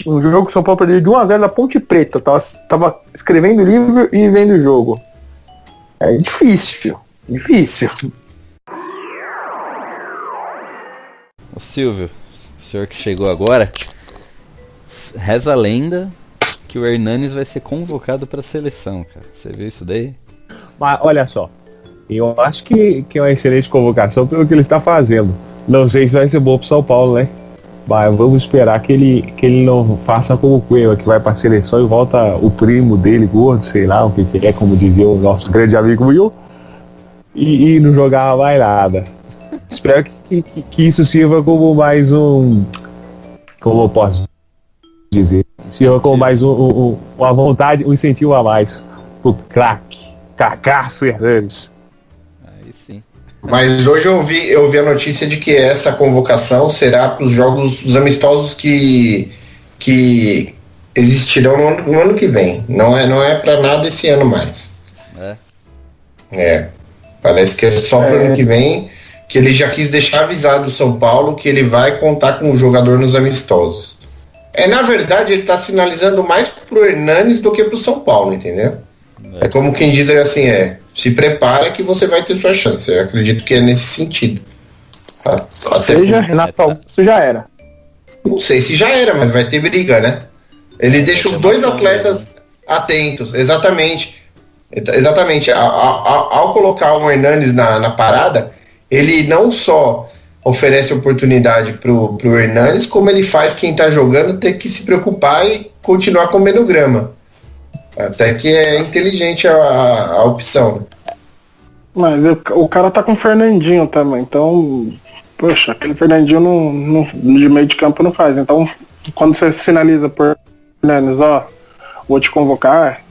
Um jogo que o São Paulo perdeu de 1-0 da Ponte Preta. Tava escrevendo o livro e vendo o jogo. É difícil. Ô Silvio, o senhor que chegou agora, reza a lenda que o Hernanes vai ser convocado para a seleção, cara. Você viu isso daí? Mas olha só, eu acho que é uma excelente convocação pelo que ele está fazendo. Não sei se vai ser bom pro São Paulo, né? Mas vamos esperar que ele não faça como o Cueva, que vai para a seleção e volta o primo dele, gordo, sei lá o que é, como dizia o nosso grande amigo Will, e não jogava mais nada. Espero que isso sirva como mais um... Como eu posso dizer? Sirva como mais uma vontade, um incentivo a mais pro craque, Cacaço Hernanes. Aí sim. Mas hoje eu vi a notícia de que essa convocação será para os jogos, os amistosos que existirão no ano que vem. Não é para nada esse ano mais. Parece que é só para o ano que vem, que ele já quis deixar avisado o São Paulo que ele vai contar com o jogador nos amistosos. Na verdade, ele está sinalizando mais pro Hernanes do que pro São Paulo, entendeu? É como quem diz assim, se prepara que você vai ter sua chance. Eu acredito que é nesse sentido. Renato Augusto já era. Não sei se já era, mas vai ter briga, né? Ele deixa os dois atletas atentos, exatamente. Ao colocar o Hernanes na parada, ele não só oferece oportunidade pro Hernanes, como ele faz quem tá jogando ter que se preocupar e continuar comendo grama. Até que é inteligente a opção. Mas o cara tá com o Fernandinho também, então, poxa, aquele Fernandinho de meio de campo não faz. Então, quando você sinaliza por Hernanes, vou te convocar,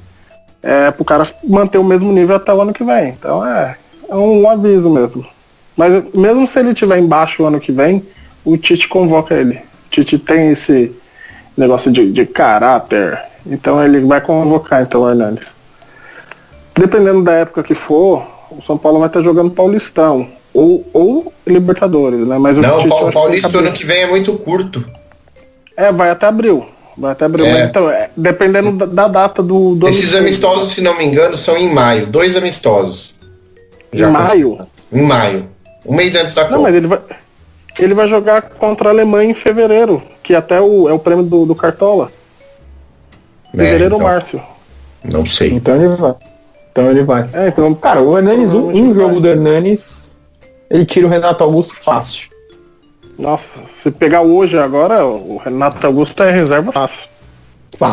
é pro cara manter o mesmo nível até o ano que vem. Então é um aviso mesmo. Mas mesmo se ele estiver embaixo o ano que vem, o Tite convoca ele. O Tite tem esse negócio de caráter, então ele vai convocar então o Hernanes. Dependendo da época que for, o São Paulo vai estar jogando Paulistão ou Libertadores, né? Mas o Paulista ano que vem é muito curto. Vai até abril. Mas então, dependendo da data do Esses amistosos, se não me engano, são em maio. 2 amistosos. Maio? Em maio. Um mês antes da Copa. Não, mas ele vai jogar contra a Alemanha em fevereiro, que até é o prêmio do Cartola. Fevereiro ou março. Não sei. Então ele vai. Então, cara, o Hernanes, um jogo do Hernanes, ele tira o Renato Augusto fácil. Nossa, se pegar hoje agora, o Renato Augusto é reserva fácil.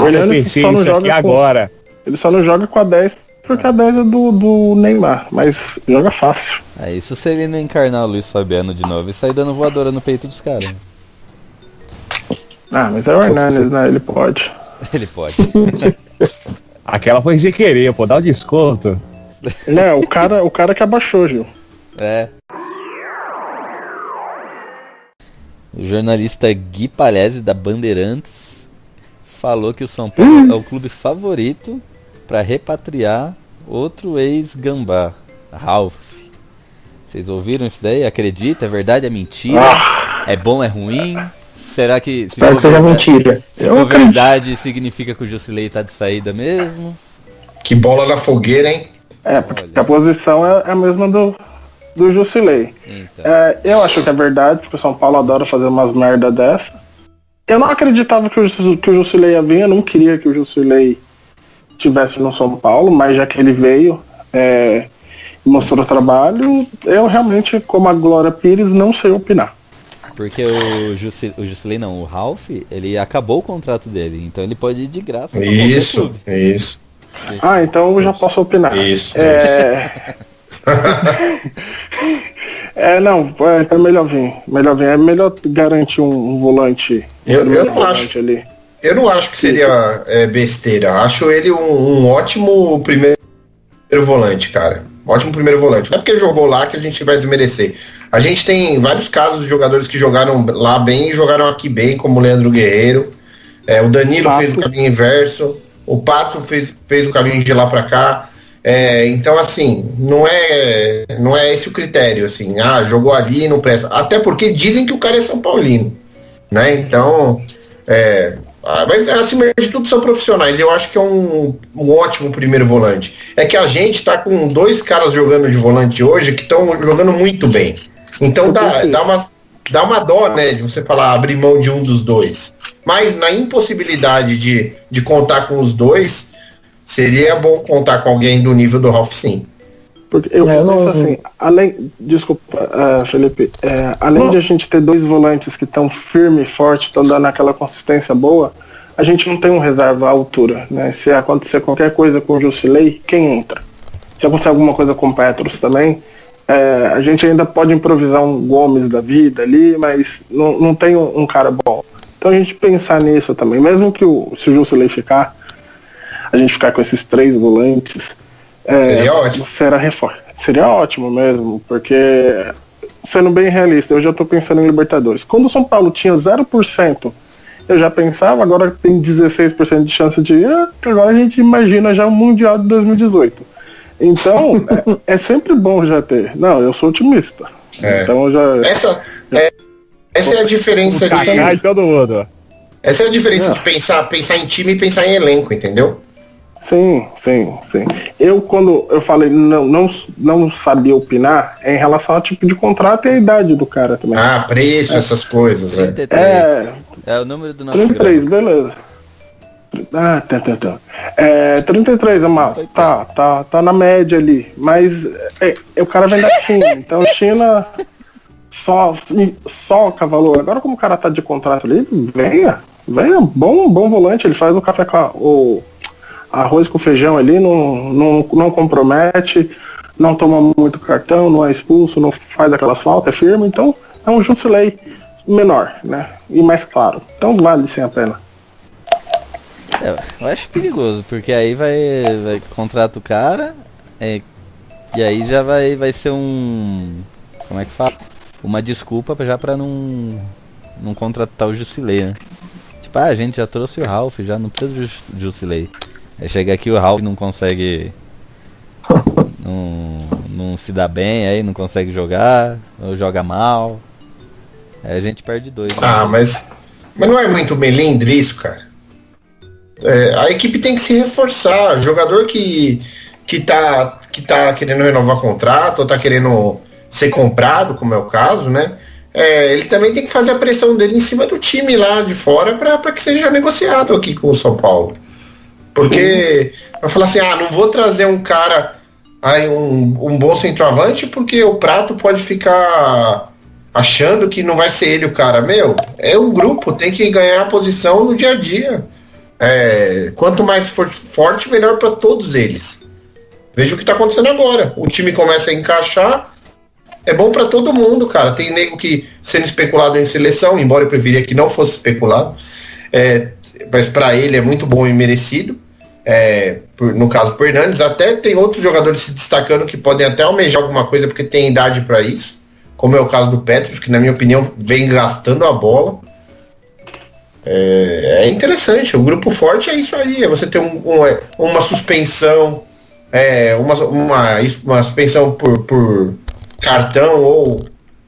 Ele só não joga agora. Ele só não joga com a 10 porque a 10 é do Neymar, mas joga fácil. Isso se ele não encarnar o Luiz Fabiano de novo e sair dando voadora no peito dos caras. Mas é o Hernanes, né? Ele pode. Ele pode. Aquela foi sem querer, dá o desconto. Não, o cara que abaixou, Gil. O jornalista Gui Palese, da Bandeirantes, falou que o São Paulo é o clube favorito para repatriar outro ex-gambá, Ralf. Vocês ouviram isso daí? Acredita? É verdade? É mentira? É bom? É ruim? Será que... Espero que seja mentira. Se for verdade, significa que o Jusilei tá de saída mesmo? Que bola na fogueira, hein? Porque a posição é a mesma do Jusilei. Então. Eu acho que é verdade, porque o São Paulo adora fazer umas merda dessa. Eu não acreditava que o Jusilei ia vir, eu não queria que o Jusilei estivesse no São Paulo, mas já que ele veio e mostrou o trabalho, eu realmente, como a Glória Pires, não sei opinar. Porque o Jusilei não, o Ralf, ele acabou o contrato dele, então ele pode ir de graça. Isso. Então eu já posso opinar. Isso. Não, é melhor vir. É melhor garantir um volante. Eu não acho. Ali. Eu não acho que seria besteira. Acho ele um ótimo primeiro volante, cara. Ótimo primeiro volante. Não é porque jogou lá que a gente vai desmerecer. A gente tem vários casos de jogadores que jogaram lá bem e jogaram aqui bem, como o Leandro Guerreiro. O Danilo fez o caminho inverso. O Pato fez o caminho de lá pra cá. Então, assim, não é esse o critério, assim, jogou ali e não presta. Até porque dizem que o cara é São Paulino, né? Então, mas acima de tudo são profissionais. Eu acho que é um ótimo primeiro volante. É que a gente tá com 2 caras jogando de volante hoje que estão jogando muito bem. Então dá uma dó, né, de você falar, abrir mão de um dos 2. Mas na impossibilidade de contar com os 2, seria bom contar com alguém do nível do Ralf, sim. Porque eu penso assim, Felipe, além de a gente ter 2 volantes que estão firme e forte, estão dando aquela consistência boa, a gente não tem um reserva à altura, né? Se acontecer qualquer coisa com o Jusilei, quem entra? Se acontecer alguma coisa com o Petros também, a gente ainda pode improvisar um Gomes da vida ali, mas não tem um cara bom. Então a gente pensar nisso também, mesmo que se o Jusilei ficar, a gente ficar com esses 3 volantes, seria ótimo. Seria ótimo mesmo, porque, sendo bem realista, eu já estou pensando em Libertadores. Quando o São Paulo tinha 0%, eu já pensava, agora tem 16% de chance de ir, agora a gente imagina já o Mundial de 2018. Então, é sempre bom já ter. Não, eu sou otimista. Então essa é a diferença de todo mundo. Essa é a diferença de pensar em time e pensar em elenco, entendeu? Sim. Quando eu falei não sabia opinar, é em relação ao tipo de contrato e a idade do cara também. Preço, essas coisas. 33. É o número do nosso 33, programa. Beleza. 33, Amado. Tá na média ali. Mas o cara vem da China. Então China soca valor. Agora como o cara tá de contrato ali, venha. Bom volante. Ele faz o café com o arroz com feijão ali, não compromete, não toma muito cartão, não é expulso, não faz aquelas faltas, é firme. Então é um Jusilei menor, né? E mais claro. Então vale sim a pena. Eu acho perigoso, porque aí vai contrata o cara, e aí já vai ser como é que fala? Uma desculpa já pra não contratar o Jusilei, né? Tipo, a gente já trouxe o Ralf, já não precisa do Jusilei. Aí chega aqui o Ralf não consegue, não se dá bem, aí não consegue jogar, ou joga mal, aí a gente perde 2. Mas não é muito melindre isso, cara. A equipe tem que se reforçar. Jogador que tá querendo renovar contrato, ou tá querendo ser comprado, como é o caso, né? Ele também tem que fazer a pressão dele em cima do time lá de fora para que seja negociado aqui com o São Paulo. Porque vai falar assim, não vou trazer um cara, um bom centroavante, porque o Prato pode ficar achando que não vai ser ele o cara. É um grupo, tem que ganhar a posição no dia a dia. Quanto mais forte, melhor para todos eles. Veja o que está acontecendo agora. O time começa a encaixar, é bom para todo mundo, cara. Tem nego que sendo especulado em seleção, embora eu preferia que não fosse especulado, mas para ele é muito bom e merecido. No caso do Hernandes, até tem outros jogadores se destacando que podem até almejar alguma coisa porque tem idade para isso, como é o caso do Petros, que na minha opinião vem gastando a bola. É interessante, o grupo forte é isso aí, é você ter uma suspensão, uma suspensão por cartão ou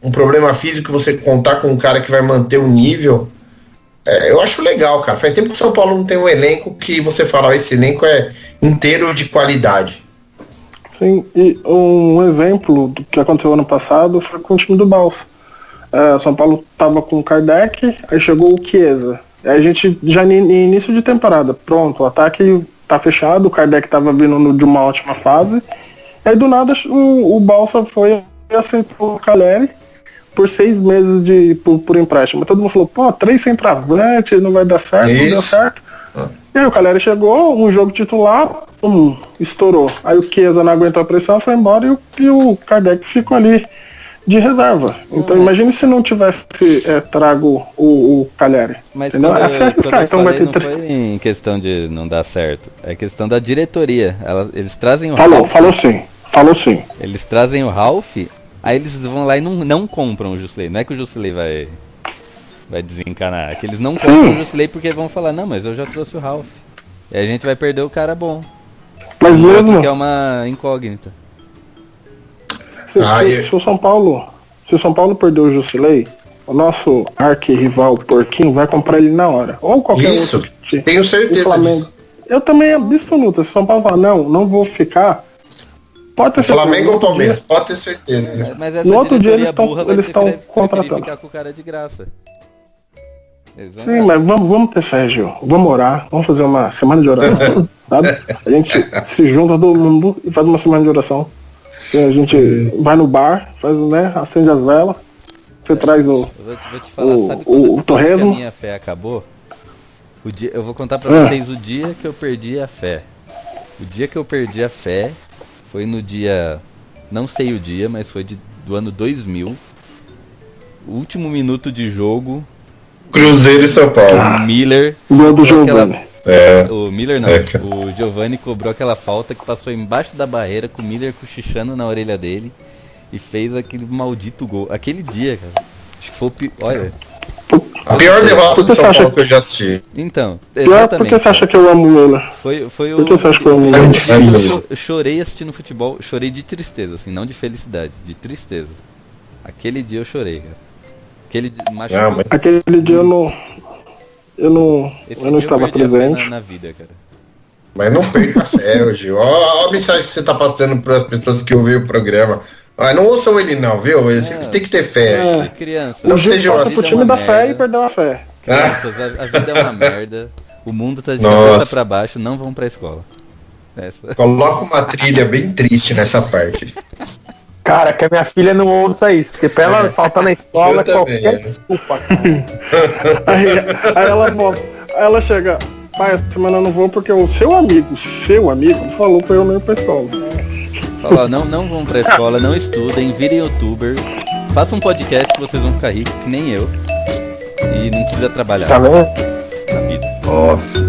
um problema físico, você contar com um cara que vai manter o nível. Eu acho legal, cara. Faz tempo que o São Paulo não tem um elenco que você fala, esse elenco é inteiro de qualidade. Sim, e um exemplo do que aconteceu ano passado foi com o time do Balsa. O São Paulo tava com o Kardec, aí chegou o Chiesa. Aí a gente já no início de temporada, pronto, o ataque tá fechado, o Kardec tava vindo de uma ótima fase. Aí do nada o Balsa foi e aceitou o Caleri por 6 meses por empréstimo. Todo mundo falou, 3 centroavantes, não vai dar certo, não deu certo. E aí o Caleri chegou, um jogo titular, estourou. Aí o Chiesa não aguentou a pressão, foi embora e o Kardec ficou ali de reserva. Então imagine se não tivesse trago o Caleri. Mas entendeu? Então vai ter não foi em questão de não dar certo, é questão da diretoria. Eles trazem o Ralf. Falou sim. Eles trazem o Ralf, aí eles vão lá e não compram o Jusilei. Não é que o Jusilei vai desencanar, é que eles não compram o Jusilei porque vão falar, não, mas eu já trouxe o Ralf. E a gente vai perder o cara bom. Mas O outro mesmo que é uma incógnita. se o São Paulo perder o Jusilei, o nosso arquirrival Porquinho vai comprar ele na hora. Ou qualquer Isso, outro time. tenho certeza O Flamengo. disso. Eu também absoluta. Se o São Paulo falar, não vou ficar. Pode ter certeza. Flamengo No ou outro Palmeiras, dia- pode ter certeza. Mas essa No outro dia diretoria burra vai eles estão preferir contratando. ficar com o cara de graça. Eles vão Sim, dar. mas vamos ter fé, Gil. Vamos orar, vamos fazer uma semana de oração, sabe? A gente se junta todo mundo e faz uma semana de oração. E a gente vai no bar, faz, né, acende as velas, você traz o Vou te falar, sabe o quando que a torresmo. minha fé acabou? Eu vou contar pra vocês o dia que eu perdi a fé. O dia que eu perdi a fé foi no dia, não sei o dia, mas foi do ano 2000. O último minuto de jogo. Cruzeiro e São Paulo. O Miller. Gol do cobrou Giovani. O Miller não. É. O Giovani cobrou aquela falta que passou embaixo da barreira com o Miller cochichando na orelha dele e fez aquele maldito gol. Aquele dia, cara. Acho que foi o pior. Olha. A pior derrota do Você São acha Paulo que eu já assisti. Então, Pior exatamente. porque você acha que eu amo o Lula? Foi Por que você acha que eu amo o Lula? Eu chorei assistindo futebol, chorei de tristeza, assim, não de felicidade, de tristeza. Aquele dia eu chorei, cara. Aquele dia, Aquele dia eu não estava perdi a fé presente. na vida, cara. Mas não perca a fé, Gil. Ó a mensagem que você tá passando para as pessoas que ouvem o programa. Não ouçam ele não, viu? Você tem que ter fé. Criança, Não O Gil seja passa pro time da fé e perdeu a fé. Crianças, a vida é uma merda. O mundo tá de Nossa. cabeça pra baixo, não vão pra escola. Essa. Coloca uma trilha bem triste nessa parte. Cara, que a minha filha não ouça isso, porque pra ela faltar na escola, Eu também, qualquer né? desculpa, cara. Aí ela chega, pai, essa semana eu não vou porque o seu amigo falou pra eu não ir pra escola. Fala, ó, não vão pra escola, não estudem, virem youtuber, façam um podcast que vocês vão ficar ricos, que nem eu. E não precisa trabalhar. Tá vendo? Na vida. Nossa.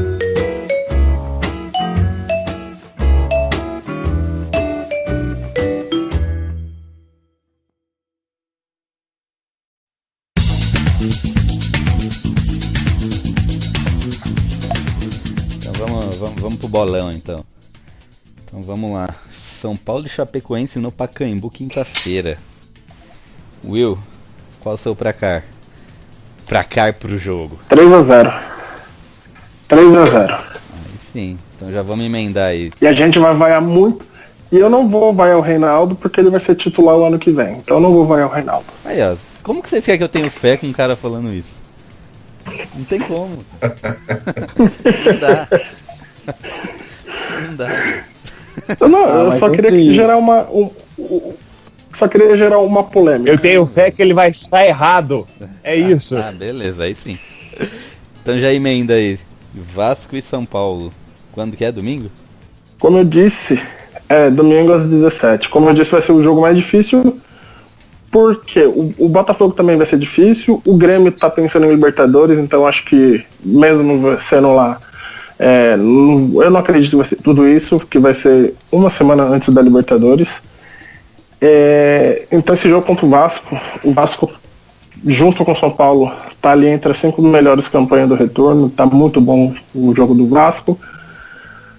Então vamos pro bolão então. Então vamos lá. São Paulo e Chapecoense no Pacaembu, quinta-feira. Will, qual o seu placar? Placar pro jogo. 3-0. 3-0. Aí sim, então já vamos emendar aí. E a gente vai vaiar muito. E eu não vou vaiar o Reinaldo porque ele vai ser titular o ano que vem. Então eu não vou vaiar o Reinaldo. Aí ó, como que vocês querem que eu tenha fé com um cara falando isso? Não tem como. Não dá. Não dá. Eu só queria gerar só queria gerar uma polêmica. Eu tenho fé que ele vai estar errado. É isso. Ah, beleza, aí sim. Então já emenda aí. Vasco e São Paulo. Quando que é? Domingo? Como eu disse, domingo às 17. Como eu disse, vai ser o jogo mais difícil. Porque o Botafogo também vai ser difícil. O Grêmio tá pensando em Libertadores, então acho que mesmo sendo lá, eu não acredito que vai ser tudo isso, que vai ser uma semana antes da Libertadores. Então esse jogo contra o Vasco junto com o São Paulo tá ali entre as 5 melhores campanhas do retorno, tá muito bom o jogo do Vasco,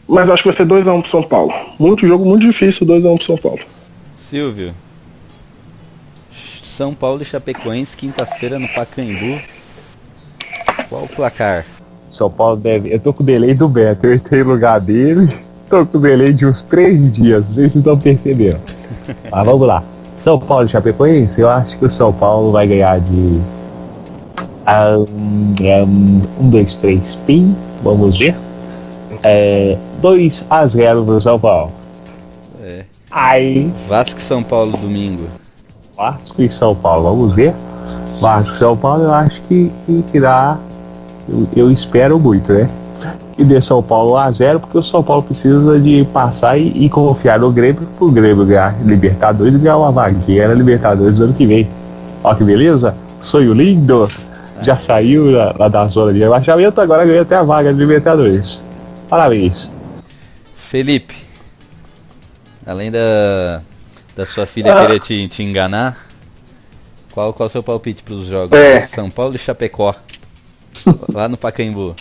mas eu acho que vai ser 2-1 pro São Paulo. Jogo muito difícil, 2-1 pro São Paulo. Silvio. São Paulo e Chapecoense, quinta-feira no Pacaembu. Qual o placar? São Paulo deve. Eu tô com o delay do Beto, eu entrei no lugar dele. Tô com o delay de uns 3 dias, não sei se vocês estão percebendo. Mas vamos lá. São Paulo e Chapecoense, eu acho que o São Paulo vai ganhar de 1, 2, 3, pim. Vamos ver. 2-0 pro São Paulo. Aí. Vasco e São Paulo domingo. Vasco e São Paulo, vamos ver. Vasco e São Paulo, eu acho que dá. Eu espero muito, né? E dê São Paulo 1-0, porque o São Paulo precisa de passar e confiar no Grêmio pro Grêmio ganhar Libertadores e ganhar uma vaguinha na Libertadores do ano que vem. Ó que beleza, sonho lindo. Já saiu lá da zona de rebaixamento, agora ganha até a vaga de Libertadores. Parabéns. Felipe, além da sua filha querer te enganar, qual o seu palpite para os jogos? São Paulo e Chapecó, lá no Pacaembu.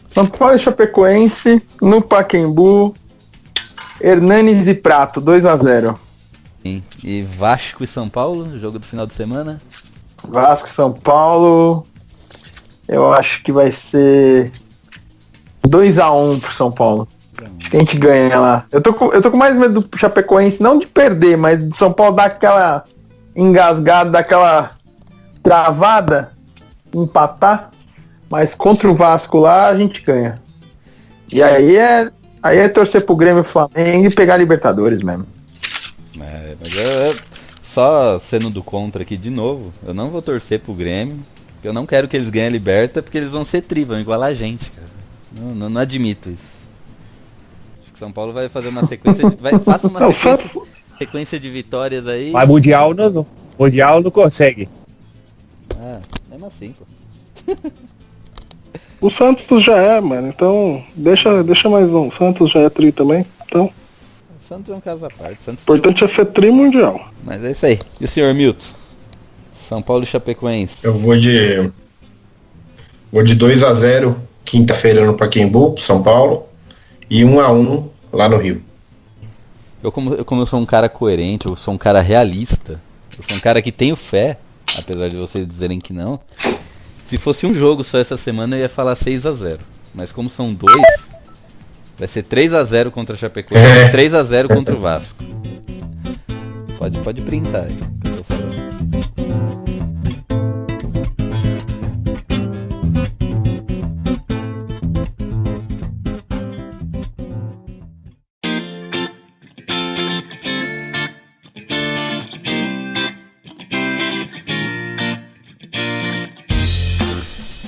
São Paulo e Chapecoense no Pacaembu. Hernanes e Prato, 2-0. Sim. E Vasco e São Paulo, jogo do final de semana? Vasco e São Paulo, eu acho que vai ser 2-1 pro São Paulo. Acho que a gente ganha lá. Eu tô com mais medo do Chapecoense, não de perder, mas do São Paulo dar aquela engasgada, dar aquela travada, empatar. Mas contra o Vasco lá a gente ganha. E aí é torcer pro Grêmio e Flamengo e pegar a Libertadores mesmo. Mas eu, só sendo do contra aqui de novo, eu não vou torcer pro Grêmio, porque eu não quero que eles ganhem a Liberta, porque eles vão ser tri, vão igualar a gente, cara. Não admito isso. Acho que São Paulo vai fazer uma sequência de... faça uma sequência de vitórias aí. Mas Mundial não consegue. Mesmo assim, pô. O Santos já é, mano, então deixa mais um. O Santos já é tri também, então... O Santos é um caso à parte. O importante é ser tri mundial. Mas é isso aí. E o senhor Milton? São Paulo e Chapecoense. Eu vou de 2-0, quinta-feira no Pacaembu, São Paulo, e 1-1 lá no Rio. Como eu sou um cara coerente, eu sou um cara realista, eu sou um cara que tenho fé, apesar de vocês dizerem que não. Se fosse um jogo só essa semana eu ia falar 6-0. Mas como são dois, vai ser 3-0 contra a Chapecoense e 3-0 contra o Vasco. Pode printar aí, que eu tô falando.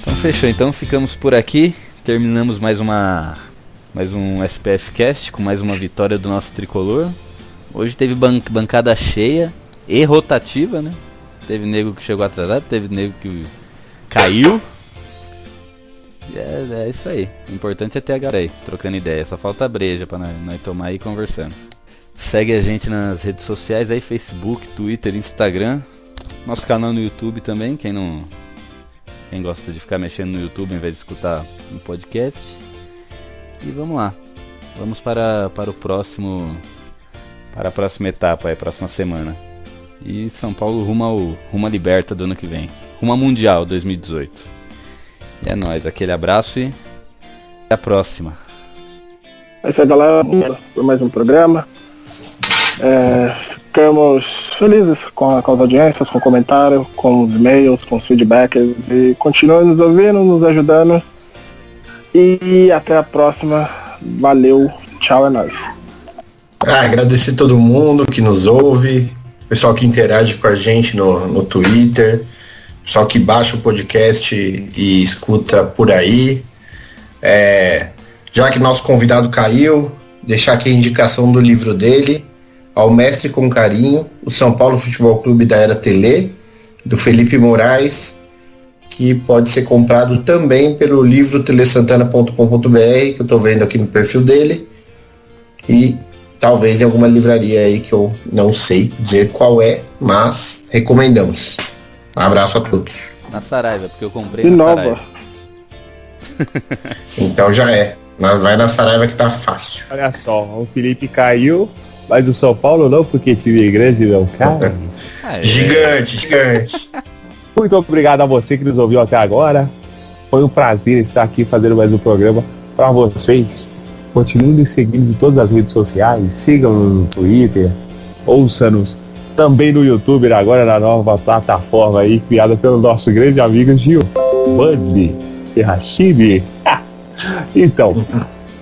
Então fechou, então ficamos por aqui. Terminamos mais um SPF Cast com mais uma vitória do nosso tricolor. Hoje teve bancada cheia e rotativa, né? Teve nego que chegou atrasado, teve nego que caiu. E é isso aí. O importante é ter a galera aí, trocando ideia. Só falta a breja pra nós tomar e ir conversando. Segue a gente nas redes sociais aí, Facebook, Twitter, Instagram. Nosso canal no YouTube também, quem gosta de ficar mexendo no YouTube ao invés de escutar no podcast. E vamos lá. Vamos para o próximo... Para a próxima etapa, a próxima semana. E São Paulo rumo à Liberta do ano que vem. Rumo ao Mundial 2018. E é nóis, aquele abraço e até a próxima. É isso aí, galera, por mais um programa. Ficamos felizes com as audiências, com o comentário, com os e-mails, com os feedbacks. E continuem nos ouvindo, nos ajudando. E até a próxima. Valeu, tchau, é nóis. Agradecer todo mundo que nos ouve, pessoal que interage com a gente no Twitter, pessoal que baixa o podcast e escuta por aí. Já que nosso convidado caiu, deixar aqui a indicação do livro dele, Ao Mestre com Carinho, o São Paulo Futebol Clube da Era Telê, do Felipe Moraes, que pode ser comprado também pelo livro telesantana.com.br, que eu estou vendo aqui no perfil dele, e talvez em alguma livraria aí que eu não sei dizer qual é, mas recomendamos. Um abraço a todos. Na Saraiva, porque eu comprei na Saraiva. Então já é. Vai na Saraiva que tá fácil. Olha só, o Felipe caiu, mas o São Paulo não, porque time grande não cai. Gigante. Muito obrigado a você que nos ouviu até agora. Foi um prazer estar aqui fazendo mais um programa para vocês. Continuem nos seguindo em todas as redes sociais, sigam-nos no Twitter, ouçam-nos também no YouTube, agora na nova plataforma aí, criada pelo nosso grande amigo Gil Bandi Rachid. Então,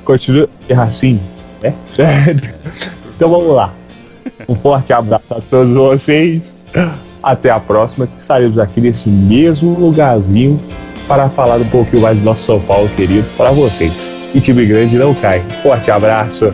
continue Rachid, né? Então vamos lá. Um forte abraço a todos vocês. Até a próxima, que estaremos aqui nesse mesmo lugarzinho para falar um pouquinho mais do nosso São Paulo querido para vocês. E time grande não cai. Forte abraço.